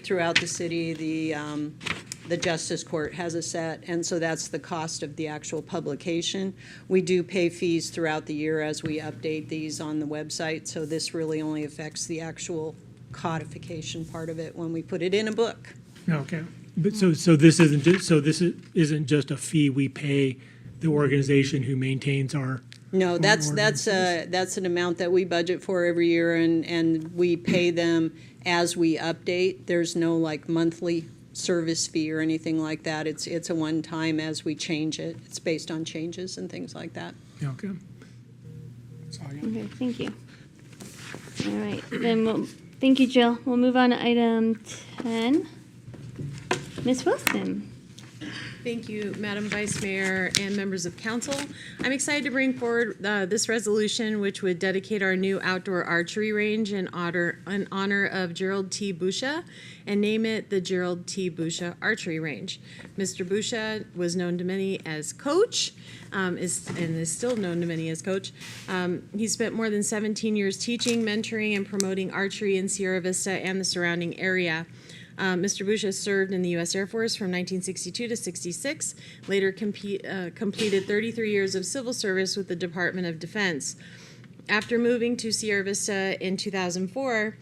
throughout the city. The Justice Court has a set, and so that's the cost of the actual publication. We do pay fees throughout the year as we update these on the website, so this really only affects the actual codification part of it when we put it in a book. Okay. But so this isn't just a fee we pay the organization who maintains our. No, that's an amount that we budget for every year, and we pay them as we update. There's no like monthly service fee or anything like that. It's a one-time as we change it. It's based on changes and things like that. Okay. That's all I got. Okay, thank you. All right, then thank you, Jill. We'll move on to item 10. Ms. Wilson. Thank you, Madam Vice Mayor and members of council. I'm excited to bring forward this resolution, which would dedicate our new outdoor archery range in honor of Gerald T. Busha and name it the Gerald T. Busha Archery Range. Mr. Busha was known to many as Coach, and is still known to many as Coach. He spent more than 17 years teaching, mentoring, and promoting archery in Sierra Vista and the surrounding area. Mr. Busha served in the U.S. Air Force from 1962 to 66, later completed 33 years of civil service with the Department of Defense. After moving to Sierra Vista in 2004,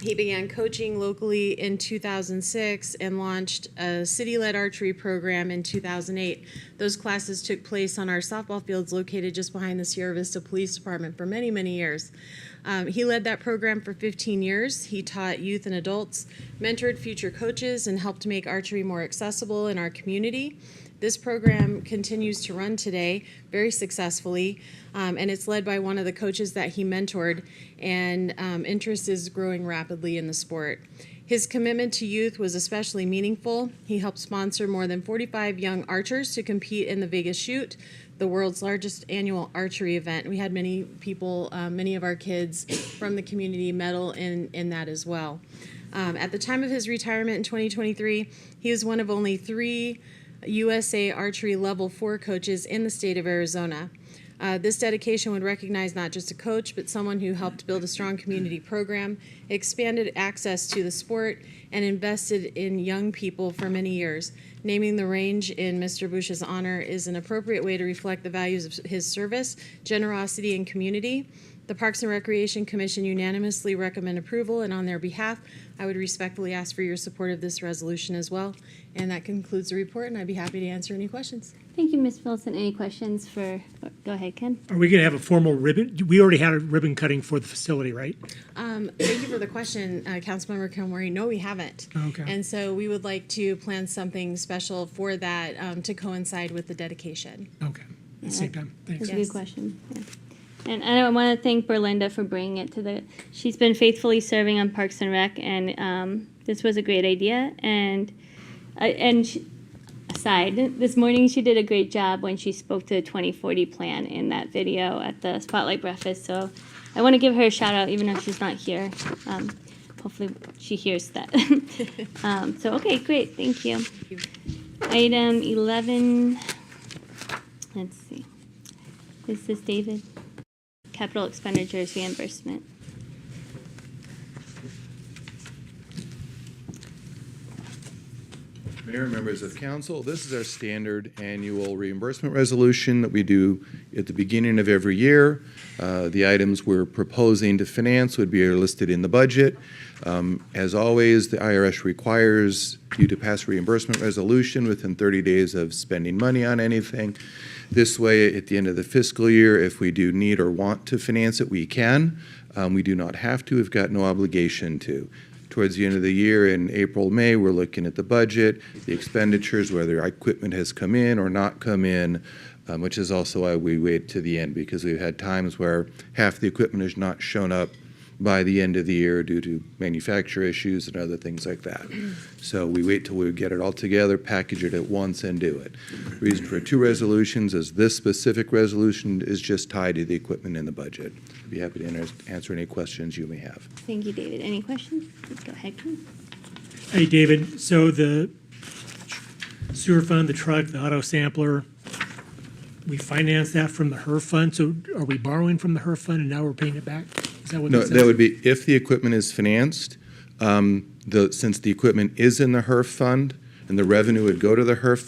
he began coaching locally in 2006 and launched a city-led archery program in 2008. Those classes took place on our softball fields located just behind the Sierra Vista Police Department for many, many years. He led that program for 15 years. He taught youth and adults, mentored future coaches, and helped make archery more accessible in our community. This program continues to run today very successfully, and it's led by one of the coaches that he mentored, and interest is growing rapidly in the sport. His commitment to youth was especially meaningful. He helped sponsor more than 45 young archers to compete in the Vegas Shoot, the world's largest annual archery event. We had many people, many of our kids from the community medal in that as well. At the time of his retirement in 2023, he was one of only 3 USA Archery Level 4 coaches in the state of Arizona. This dedication would recognize not just a coach, but someone who helped build a strong community program, expanded access to the sport, and invested in young people for many years. Naming the range in Mr. Busha's honor is an appropriate way to reflect the values of his service, generosity, and community. The Parks and Recreation Commission unanimously recommend approval, and on their behalf, I would respectfully ask for your support of this resolution as well. And that concludes the report, and I'd be happy to answer any questions. Thank you, Ms. Wilson. Any questions for, go ahead, Ken. Are we going to have a formal ribbon? We already had a ribbon cutting for the facility, right? Thank you for the question, Councilmember Kilmore. No, we haven't. Okay. And so we would like to plan something special for that to coincide with the dedication. Okay. At the same time. Thanks. That's a good question. Yeah. And I want to thank Berlinda for bringing it to the, she's been faithfully serving on Parks and Rec, and this was a great idea. And aside, this morning she did a great job when she spoke to the 2040 plan in that video at the Spotlight Breakfast. So I want to give her a shout out, even though she's not here. Hopefully she hears that. So, okay, great. Thank you. Item 11, let's see. This is David. Capital expenditures reimbursement. Mayor, members of council, this is our standard annual reimbursement resolution that we do at the beginning of every year. The items we're proposing to finance would be listed in the budget. As always, the IRS requires you to pass a reimbursement resolution within 30 days of spending money on anything. This way, at the end of the fiscal year, if we do need or want to finance it, we can. We do not have to. We've got no obligation to. Towards the end of the year, in April, May, we're looking at the budget, the expenditures, whether equipment has come in or not come in, which is also why we wait to the end, because we've had times where half the equipment has not shown up by the end of the year due to manufacturer issues and other things like that. So we wait till we get it all together, package it at once, and do it. The reason for 2 resolutions is this specific resolution is just tied to the equipment in the budget. I'd be happy to answer any questions you may have. Thank you, David. Any questions? Go ahead, Ken. Hey, David, so the sewer fund, the truck, the auto sampler, we financed that from the HERF fund, so are we borrowing from the HERF fund and now we're paying it back? Is that what No, that says? that would be if the equipment is financed, since the equipment is in the HERF fund and the revenue would go to the HERF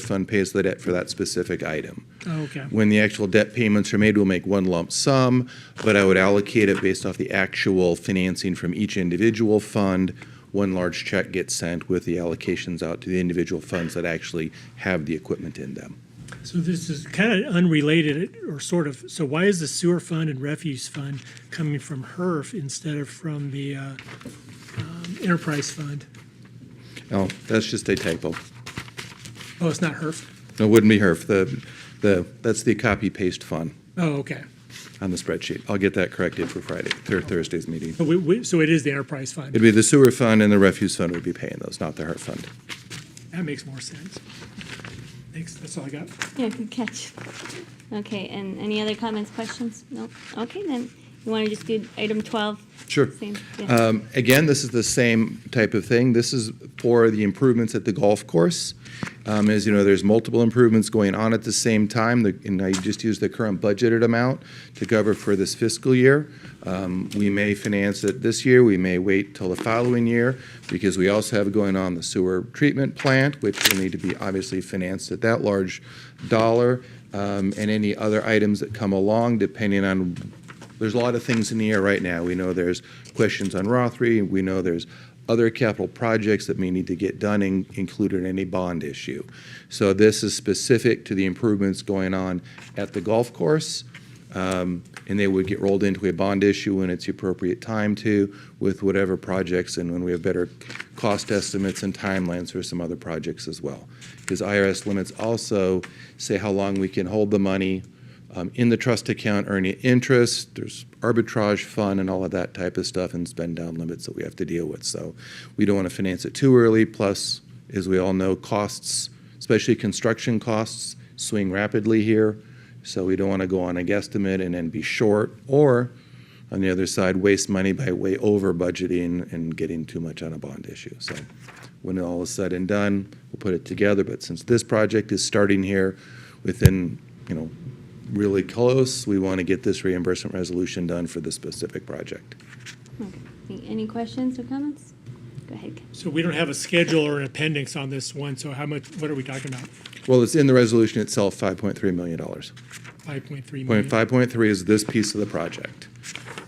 fund pays the debt for that specific item. Oh, okay. When the actual debt payments are made, we'll make one lump sum, but I would allocate it based off the actual financing from each individual fund. One large check gets sent with the allocations out to the individual funds that actually have the equipment in them. So this is kind of unrelated, or sort of. So why is the sewer fund and refuse fund coming from HERF instead of from the enterprise fund? Oh, that's just a typo. Oh, it's not HERF? No, it wouldn't be HERF. That's the copy paste fund Oh, okay. on the spreadsheet. I'll get that corrected for Friday, Thursday's meeting. So it is the enterprise fund. It'd be the sewer fund and the refuse fund would be paying those, not the HERF fund. That makes more sense. Thanks, that's all I got. Yeah, good catch. Okay, and any other comments, questions? No? Okay, then, you want to just do item 12? Sure. Same, yeah. Again, this is the same type of thing. This is for the improvements at the golf course. As you know, there's multiple improvements going on at the same time, and I just used the current budgeted amount to cover for this fiscal year. We may finance it this year, we may wait till the following year, because we also have going on the sewer treatment plant, which will need to be obviously financed at that large dollar, and any other items that come along, depending on, there's a lot of things in the air right now. We know there's questions on Rothery, we know there's other capital projects that may need to get done, including any bond issue. So this is specific to the improvements going on at the golf course, and they would get rolled into a bond issue when it's the appropriate time to, with whatever projects, and when we have better cost estimates and timelines for some other projects as well. Because IRS limits also say how long we can hold the money in the trust account, earning interest. There's arbitrage fund and all of that type of stuff, and spend down limits that we have to deal with. So we don't want to finance it too early. Plus, as we all know, costs, especially construction costs, swing rapidly here. So we don't want to go on a guesstimate and then be short, or on the other side, waste money by way over budgeting and getting too much on a bond issue. So when all is said and done, we'll put it together. But since this project is starting here within, really close, we want to get this reimbursement resolution done for the specific project. Okay. Any questions or comments? Go ahead. Ken. So we don't have a schedule or an appendix on this one, so what are we talking about? Well, it's in the resolution itself, $5.3 million. 5.3 million? 5.3 is this piece of the project.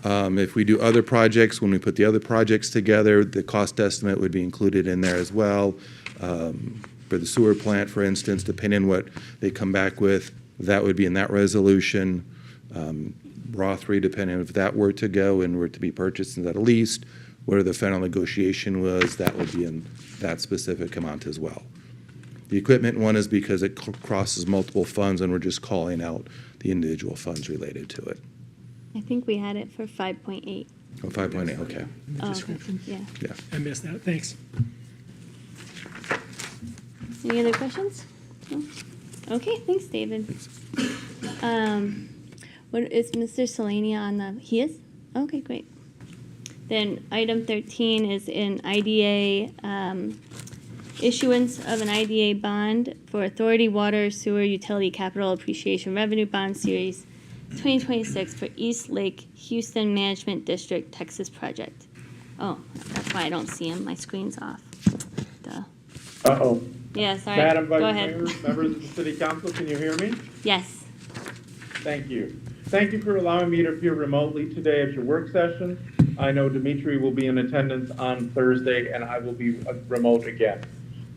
If we do other projects, when we put the other projects together, the cost estimate would be included in there as well. For the sewer plant, for instance, depending on what they come back with, that would be in that resolution. Rothery, depending on if that were to go and were to be purchased and that leased, whatever the final negotiation was, that would be in that specific amount as well. The equipment one is because it crosses multiple funds, and we're just calling out the individual funds related to it. I think we had it for 5.8. Oh, 5.8, okay. Oh, okay. Yeah. Yeah. I missed that, thanks. Any other questions? No? Okay, thanks, David. What is Mr. Selenia on the? He is. Okay, great. Then item 13 is an IDA issuance of an IDA bond for Authority Water Sewer Utility Capital Appreciation Revenue Bond Series 2026 for East Lake Houston Management District Texas project. Oh, that's why I don't see him. My screen's off. Duh. Uh-oh. Yeah, sorry. Madam Go Vice ahead. Mayor, members of the City Council, can you hear me? Yes. Thank you. Thank you for allowing me to appear remotely today at your work session. I know Dimitri will be in attendance on Thursday, and I will be remote again.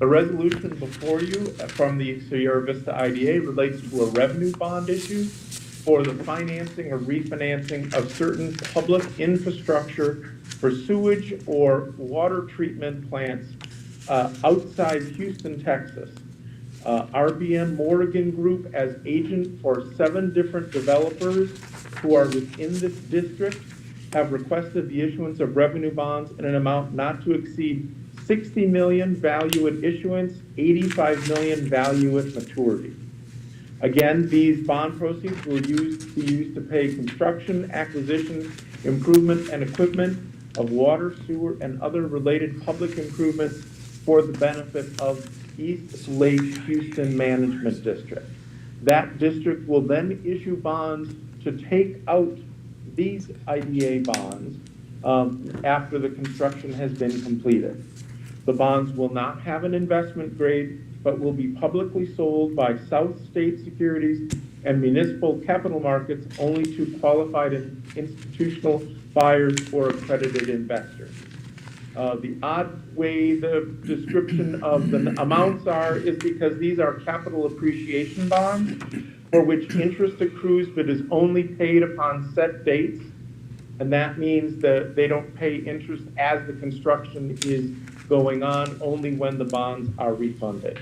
The resolution before you from the Sierra Vista IDA relates to a revenue bond issue for the financing or refinancing of certain public infrastructure for sewage or water treatment plants outside Houston, Texas. RBM Morgan Group, as agent for 7 different developers who are within this district, have requested the issuance of revenue bonds in an amount not to exceed $60 million value at issuance, $85 million value at maturity. Again, these bond proceeds will be used to pay construction, acquisition, improvement, and equipment of water, sewer, and other related public improvements for the benefit of East Lake Houston Management District. That district will then issue bonds to take out these IDA bonds after the construction has been completed. The bonds will not have an investment grade, but will be publicly sold by South State Securities and municipal capital markets only to qualified institutional buyers or accredited investors. The odd way the description of the amounts are is because these are capital appreciation bonds for which interest accrues but is only paid upon set dates. And that means that they don't pay interest as the construction is going on, only when the bonds are refunded.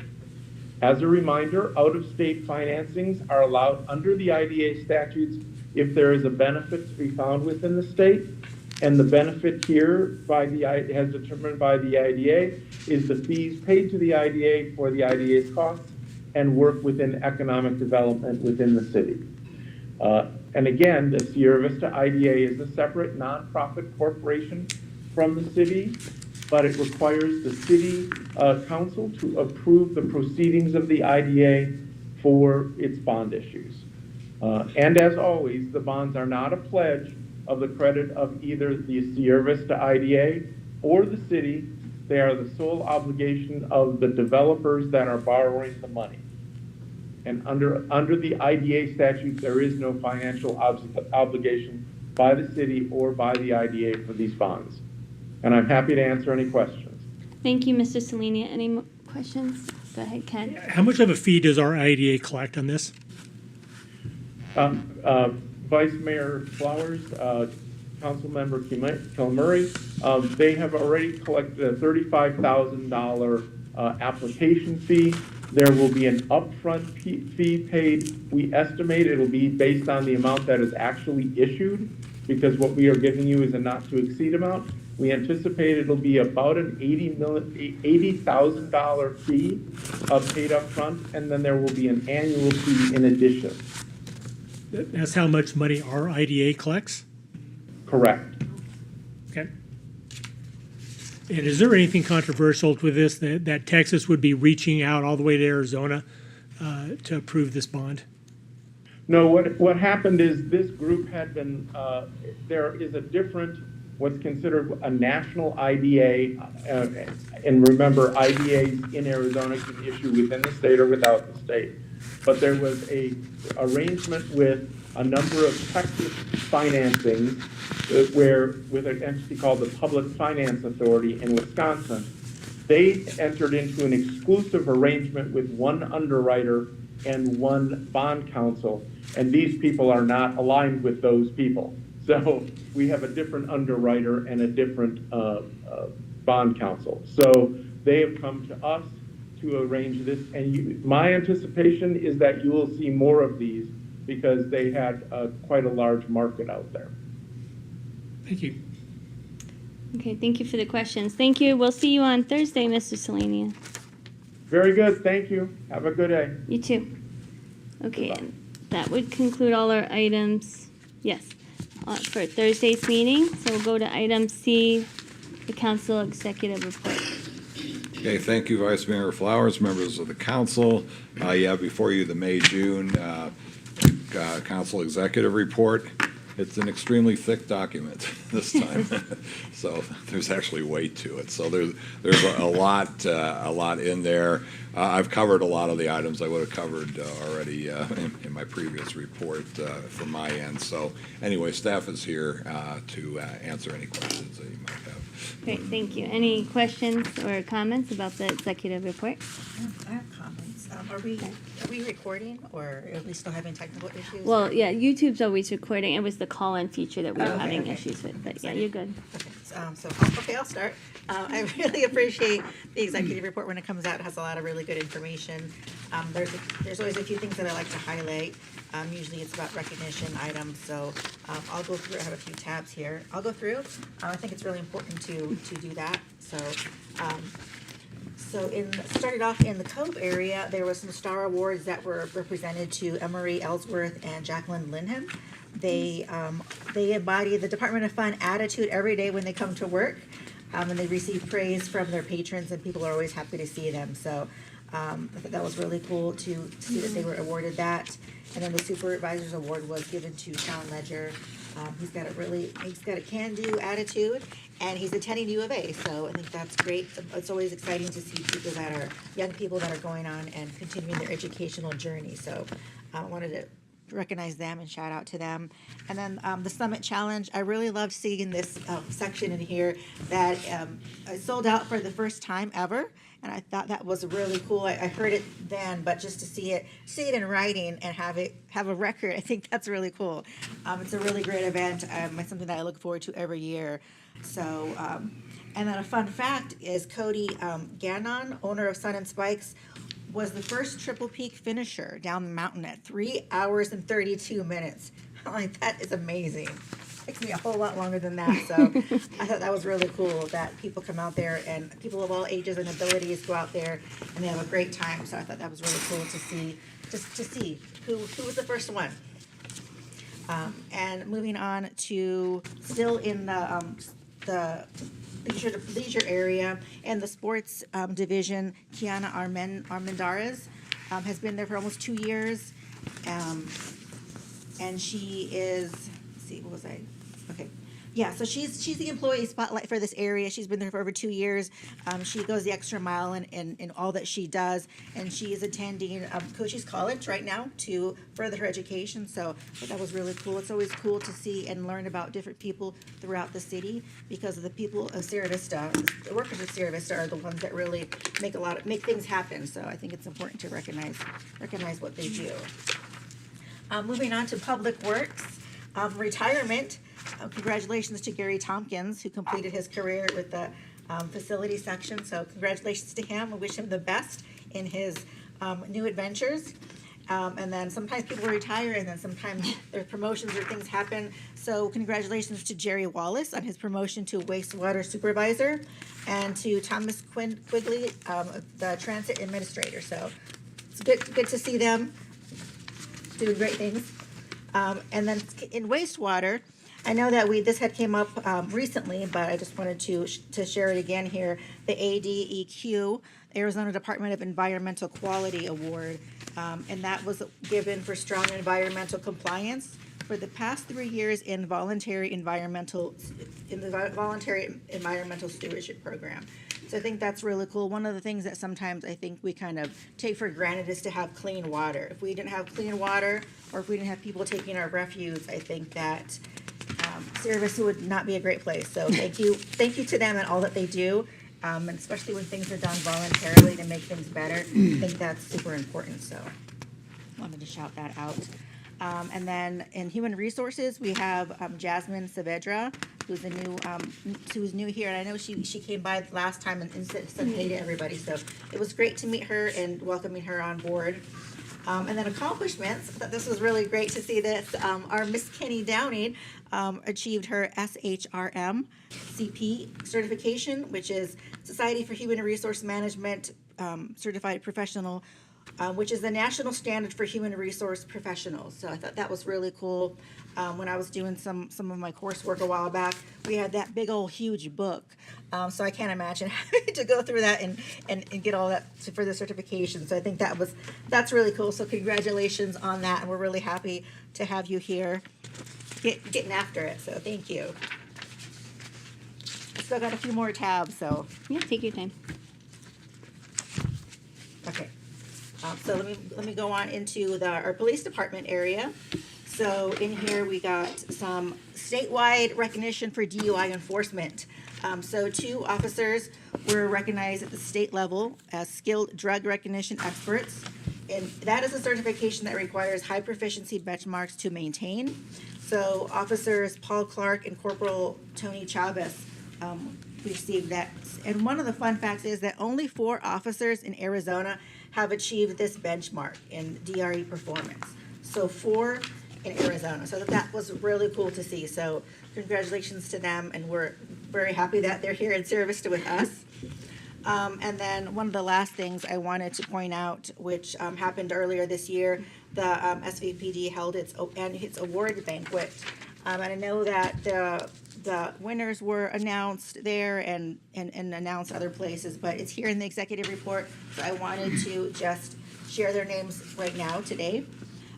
As a reminder, out-of-state financings are allowed under the IDA statutes if there is a benefit to be found within the state, And the benefit here as determined by the IDA is the fees paid to the IDA for the IDA's costs and work within economic development within the city. And again, the Sierra Vista IDA is a separate nonprofit corporation from the city, but it requires the city council to approve the proceedings of the IDA for its bond issues. And as always, the bonds are not a pledge of the credit of either the Sierra Vista IDA or the city. They are the sole obligation of the developers that are borrowing the money. And under the IDA statute, there is no financial obligation by the city or by the IDA for these bonds. And I'm happy to answer any questions. Thank you, Mr. Selenia. Any more questions? Go ahead, Ken. How much of a fee does our IDA collect on this? Vice Mayor Flowers, Councilmember Kilmurray, they have already collected a $35,000 application fee. There will be an upfront fee paid. We estimate it'll be based on the amount that is actually issued, because what we are giving you is a not to exceed amount. We anticipate it'll be about an $80,000 fee paid up front, and then there will be an annual fee in addition. That's how much money our IDA collects? Correct. Okay. And is there anything controversial with this, that Texas would be reaching out all the way to Arizona to approve this bond? No, what happened is this group had been, there is a different, what's considered a national IDA, and remember, IDAs in Arizona can issue within the state or without the state. But there was a arrangement with a number of Texas financing where, with an entity called the Public Finance Authority in Wisconsin, they entered into an exclusive arrangement with one underwriter and one bond counsel, and these people are not aligned with those people. So we have a different underwriter and a different bond counsel. So they have come to us to arrange this, and my anticipation is that you will see more of these because they had quite a large market out there. Thank you. Okay, thank you for the questions. Thank you. We'll see you on Thursday, Mr. Selenia. Very good. Thank you. Have a good day. You too. Okay, and that would conclude all our items, yes, for Thursday's meeting. So we'll go to item C, the council executive report. Okay, thank you, Vice Mayor Flowers, members of the council. You have before you the May-June council executive report. It's an extremely thick document this time, so there's actually weight to it. So there's a lot in there. I've covered a lot of the items I would have covered already in my previous report from my end. So anyway, staff is here to answer any questions that you might have. Great, thank you. Any questions or comments about the executive report? I have comments. Are we recording, or are we still having technical issues? Well, yeah, YouTube's always recording. It was the call-in feature that we were Okay, having okay. issues with, but yeah, you're good. Okay, I'll start. I really appreciate the executive report when it comes out. It has a lot of really good information. There's always a few things that I like to highlight. Usually it's about recognition items, so I'll go through. I have a few tabs here. I'll go through. I think it's really important to do that. So started off in the Cove area, there was some star awards that were represented to Emery Ellsworth and Jacqueline Linham. They embody the Department of Fun attitude every day when they come to work, and they receive praise from their patrons, and people are always happy to see them. So I thought that was really cool to see that they were awarded that. And then the Supervisor's Award was given to Sean Ledger. He's got a can-do attitude, and he's attending U of A, so I think that's great. It's always exciting to see young people that are going on and continuing their educational journey. So I wanted to recognize them and shout out to them. And then the Summit Challenge, I really loved seeing this section in here that sold out for the first time ever. And I thought that was really cool. I heard it then, but just to see it in writing and have a record, I think that's really cool. It's a really great event. It's something that I look forward to every year. So, and then a fun fact is Cody Gannon, owner of Sun and Spikes, was the first Triple Peak finisher down the mountain at 3 hours and 32 minutes. Like, that is amazing. takes me a whole lot longer than that. So I thought that was really cool that people come out there and people of all ages and abilities go out there and they have a great time. So I thought that was really cool to see, just to see who was the first one. And moving on to still in the leisure area and the sports division, Kiana Armendariz has been there for almost 2 years. And she is, let's see, what was I? Okay. Yeah, so she's the employee spotlight for this area. She's been there for over 2 years. She goes the extra mile in all that she does, and she is attending Cochise College right now to further her education. So I thought that was really cool. It's always cool to see and learn about different people throughout the city because of the people of Sierra Vista, the workers of Sierra Vista are the ones that really make things happen. So I think it's important to recognize what they do. Moving on to Public Works, retirement. Congratulations to Gary Tompkins, who completed his career with the facility section. So congratulations to him. We wish him the best in his new adventures. And then sometimes people retire and then sometimes there's promotions or things happen. So congratulations to Jerry Wallace on his promotion to wastewater supervisor and to Thomas Quigley, the transit administrator. So it's good to see them doing great things. And then in wastewater, I know that this had came up recently, but I just wanted to share it again here. The ADEQ, Arizona Department of Environmental Quality Award, and that was given for strong environmental compliance for the past 3 years in the voluntary environmental stewardship program. So I think that's really cool. One of the things that sometimes I think we kind of take for granted is to have clean water. If we didn't have clean water, or if we didn't have people taking our refuse, I think that Sierra Vista would not be a great place. So thank you to them and all that they do, and especially when things are done voluntarily to make things better. I think that's super important. So I wanted to shout that out. And then in human resources, we have Jasmine Saavedra, who's new here, and I know she came by last time and said hey to everybody. So it was great to meet her and welcoming her on board. And then accomplishments. I thought this was really great to see this. Our Miss Kenny Downing achieved her SHRM CP certification, which is Society for Human Resource Management Certified Professional, which is the national standard for human resource professionals. So I thought that was really cool. When I was doing some of my coursework a while back, we had that big old huge book. So I can't imagine having to go through that and get all that for the certification. So I think that's really cool. So congratulations on that, and we're really happy to have you here getting after it. So thank you. I still got a few more tabs, so. Yeah, take your time. Okay. So let me go on into our police department area. So in here we got some statewide recognition for DUI enforcement. So 2 officers were recognized at the state level as skilled drug recognition experts. And that is a certification that requires high proficiency benchmarks to maintain. So officers Paul Clark and Corporal Tony Chavez received that. And one of the fun facts is that only 4 officers in Arizona have achieved this benchmark in DRE performance. So 4 in Arizona. So that was really cool to see. So congratulations to them, and we're very happy that they're here in Sierra Vista with us. And then one of the last things I wanted to point out, which happened earlier this year, the SVPD held its award banquet. And I know that the winners were announced there and announced other places, but it's here in the executive report. So I wanted to just share their names right now today.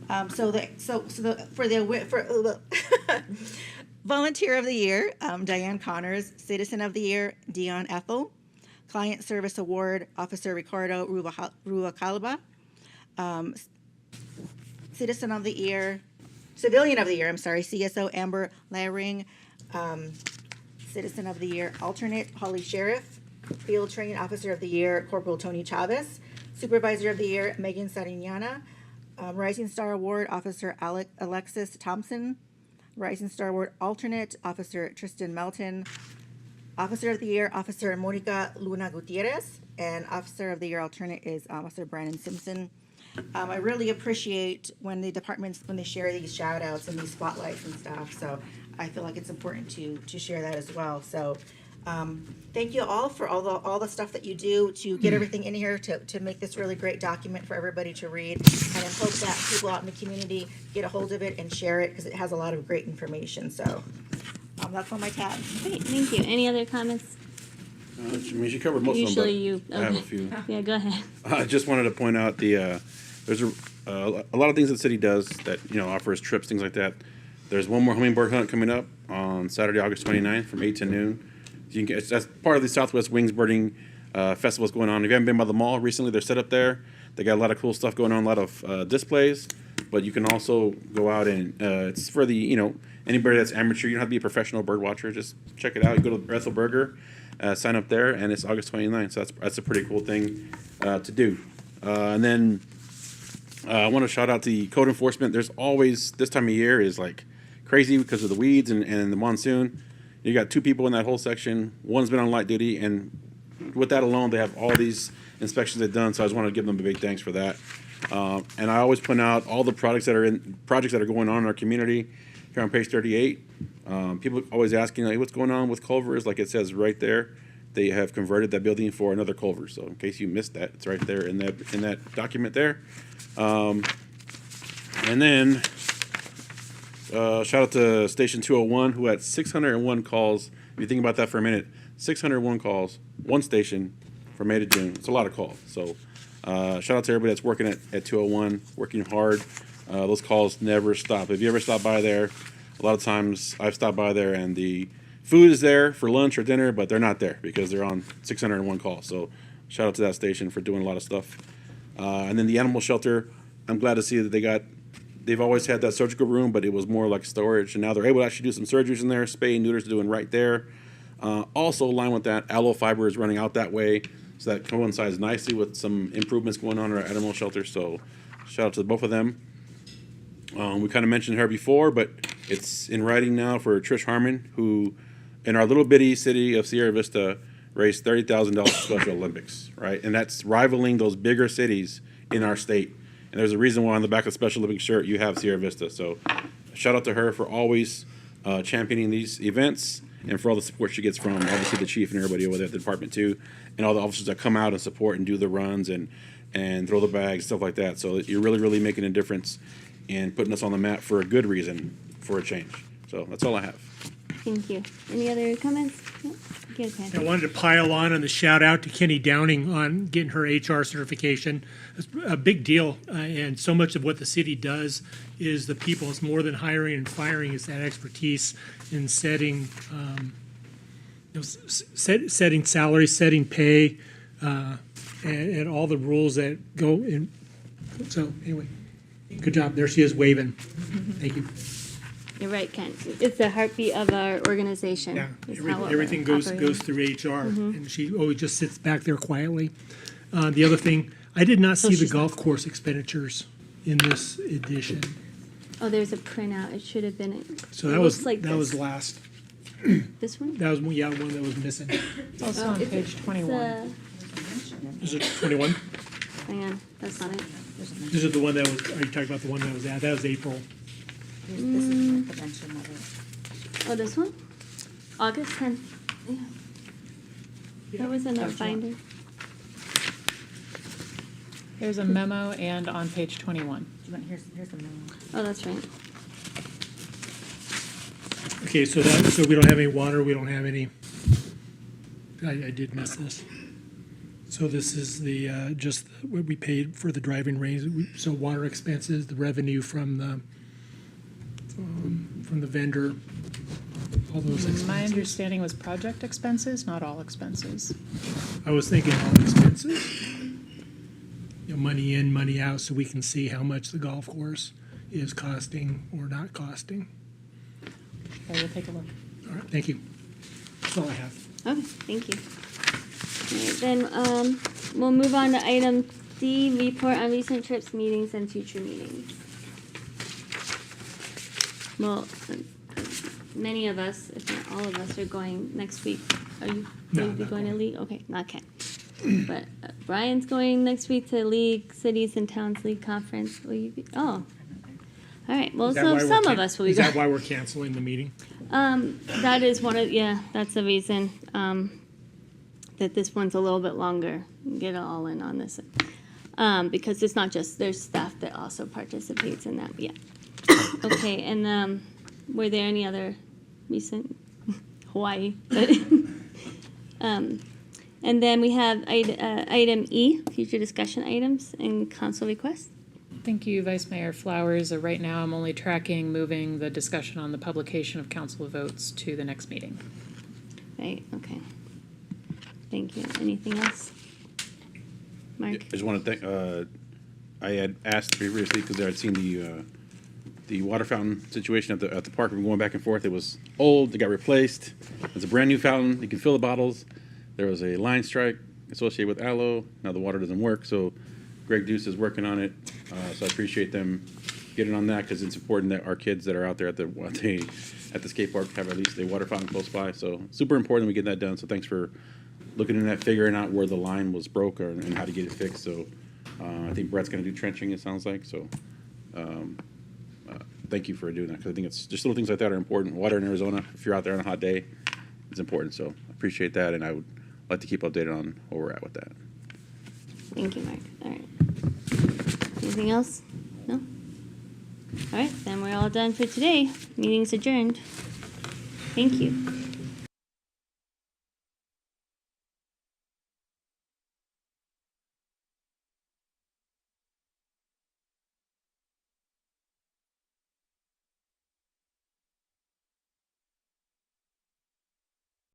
For Volunteer of the Year, Diane Connors. Citizen of the Year, Dion Ethel. Client Service Award, Officer Ricardo Ruacalba. Citizen of the Year, Civilian of the Year, CSO Amber Laring. Citizen of the Year, Alternate Holly Sheriff. Field Training Officer of the Year, Corporal Tony Chavez. Supervisor of the Year, Megan Sariñana. Rising Star Award, Officer Alexis Thompson. Rising Star Award Alternate, Officer Tristan Melton. Officer of the Year, Officer Monica Luna Gutierrez. And Officer of the Year Alternate is Officer Brandon Simpson. I really appreciate when the departments, when they share these shout outs and these spotlights and stuff. So I feel like it's important to share that as well. So thank you all for all the stuff that you do to get everything in here to make this really great document for everybody to read. And I hope that people out in the community get a hold of it and share it because it has a lot of great information. So that's on my tab. Great, thank you. Any other comments? I mean, she covered most Usually of them, but you. I have a Okay. few. Yeah, go ahead. I just wanted to point out there's a lot of things the city does that, offers trips, things like that. There's one more hummingbird hunt coming up on Saturday, August 29th from 8 to noon. You can that's part of the Southwest Wings Birding Festival's going on. If you haven't been by the mall recently, they're set up there. They got a lot of cool stuff going on, a lot of displays. But you can also go out and it's for the, anybody that's amateur. You don't have to be a professional bird watcher. Just check it out. You go to Bethel Burger, sign up there, and it's August 29th. So that's a pretty cool thing to do. And then I want to shout out the code enforcement. There's always, this time of year is like crazy because of the weeds and the monsoon. You got 2 people in that whole section. One's been on light duty, and with that alone, they have all these inspections they've done. So I just want to give them a big thanks for that. And I always point out all the projects that are going on in our community. Here on page 38, people always asking, like, what's going on with Culver's? Like it says right there, they have converted that building for another Culver's. So in case you missed that, it's right there in that document there. And then shout out to Station 201, who had 601 calls. If you think about that for a minute, 601 calls, one station from May to June. It's a lot of calls. So shout out to everybody that's working at 201, working hard. Those calls never stop. If you ever stop by there, a lot of times I've stopped by there and the food is there for lunch or dinner, but they're not there because they're on 601 calls. So shout out to that station for doing a lot of stuff. And then the animal shelter, I'm glad to see that they've always had that surgical room, but it was more like storage. And now they're able to actually do some surgeries in there. Spay and neuters doing right there. Also, along with that, aloe fiber is running out that way. So that coincides nicely with some improvements going on in our animal shelter. So shout out to both of them. We kind of mentioned her before, but it's in writing now for Trish Harmon, who in our little bitty city of Sierra Vista raised $30,000 for Special Olympics, right? And that's rivaling those bigger cities in our state. And there's a reason why on the back of the Special Olympics shirt you have Sierra Vista. So shout out to her for always championing these events and for all the support she gets from obviously the chief and everybody over there at the department too, and all the officers that come out and support and do the runs and throw the bags, stuff like that. So you're really, really making a difference and putting us on the map for a good reason, for a change. So that's all I have. Thank you. Any other comments? No? Good, Ken. I wanted to pile on the shout out to Kenny Downing on getting her HR certification. It's a big deal, and so much of what the city does is the people. It's more than hiring and firing. It's that expertise in setting, setting salaries, setting pay, and all the rules that go in. So anyway, good job. There she is waving. Thank you. You're right, Ken. It's the heartbeat of our organization. Yeah, is how we're everything goes operating. through HR, and she always just sits back there quietly. The other thing, I did not see the golf course expenditures in this edition. Oh, there's a printout. It should have been. So it that looks was like that this. was last. This one. That was one that was missing. It's also on page 21. Is it 21? Hang on, that's not it. This is the one that was. Are you talking about the one that was at? That was April. This is the convention of it. Oh, this one? August 10th. Yeah. That was in our binder. There's a memo and on page 21. Here's the memo. Oh, that's right. Okay, so we don't have any water. We don't have any. I did miss this. So this is the just what we paid for the driving range. So water expenses, the revenue from the vendor, all those expenses. My understanding was project expenses, not all expenses. I was thinking all expenses. Money in, money out, so we can see how much the golf course is costing or not costing. Okay, we'll take a look. All right, thank you. That's all I have. Okay, thank you. All right, then we'll move on to item D, report on recent trips, meetings, and future meetings. Well, many of us, if not all of us, are going next week. Are you No, going to be not going to going. league? Okay, not Ken. But Brian's going next week to League Cities and Towns League Conference. Will you be? Oh. All right, well, Is that so why we're some of can- us will be Is that going. why we're canceling the meeting? That is one of, yeah, that's the reason, that this one's a little bit longer. Get all in on this. Because it's not just, there's staff that also participates in that, yeah. Okay, and, were there any other recent, Hawaii? And then we have item E, future discussion items and council requests. Thank you, Vice Mayor Flowers. Right now, I'm only tracking moving the discussion on the publication of council votes to the next meeting. Right, okay. Thank you. Anything else? Mark? I just want to thank, I had asked previously because I had seen the water fountain situation at the park. We were going back and forth. It was old, it got replaced. It's a brand new fountain. You can fill the bottles. There was a line strike associated with Allo. Now the water doesn't work, so Greg Deuce is working on it. So I appreciate them getting on that because it's important that our kids that are out there at the skate park have at least a water fountain close by. So super important we get that done. So thanks for looking into that, figuring out where the line was broke and how to get it fixed. So I think Brett's going to do trenching, it sounds like. So thank you for doing that because I think it's just little things like that are important. Water in Arizona, if you're out there on a hot day, it's important. So I appreciate that, and I would like to keep updated on where we're at with that. Thank you, Mark. All right. Anything else? No? All right, then we're all done for today. Meeting's adjourned. Thank you.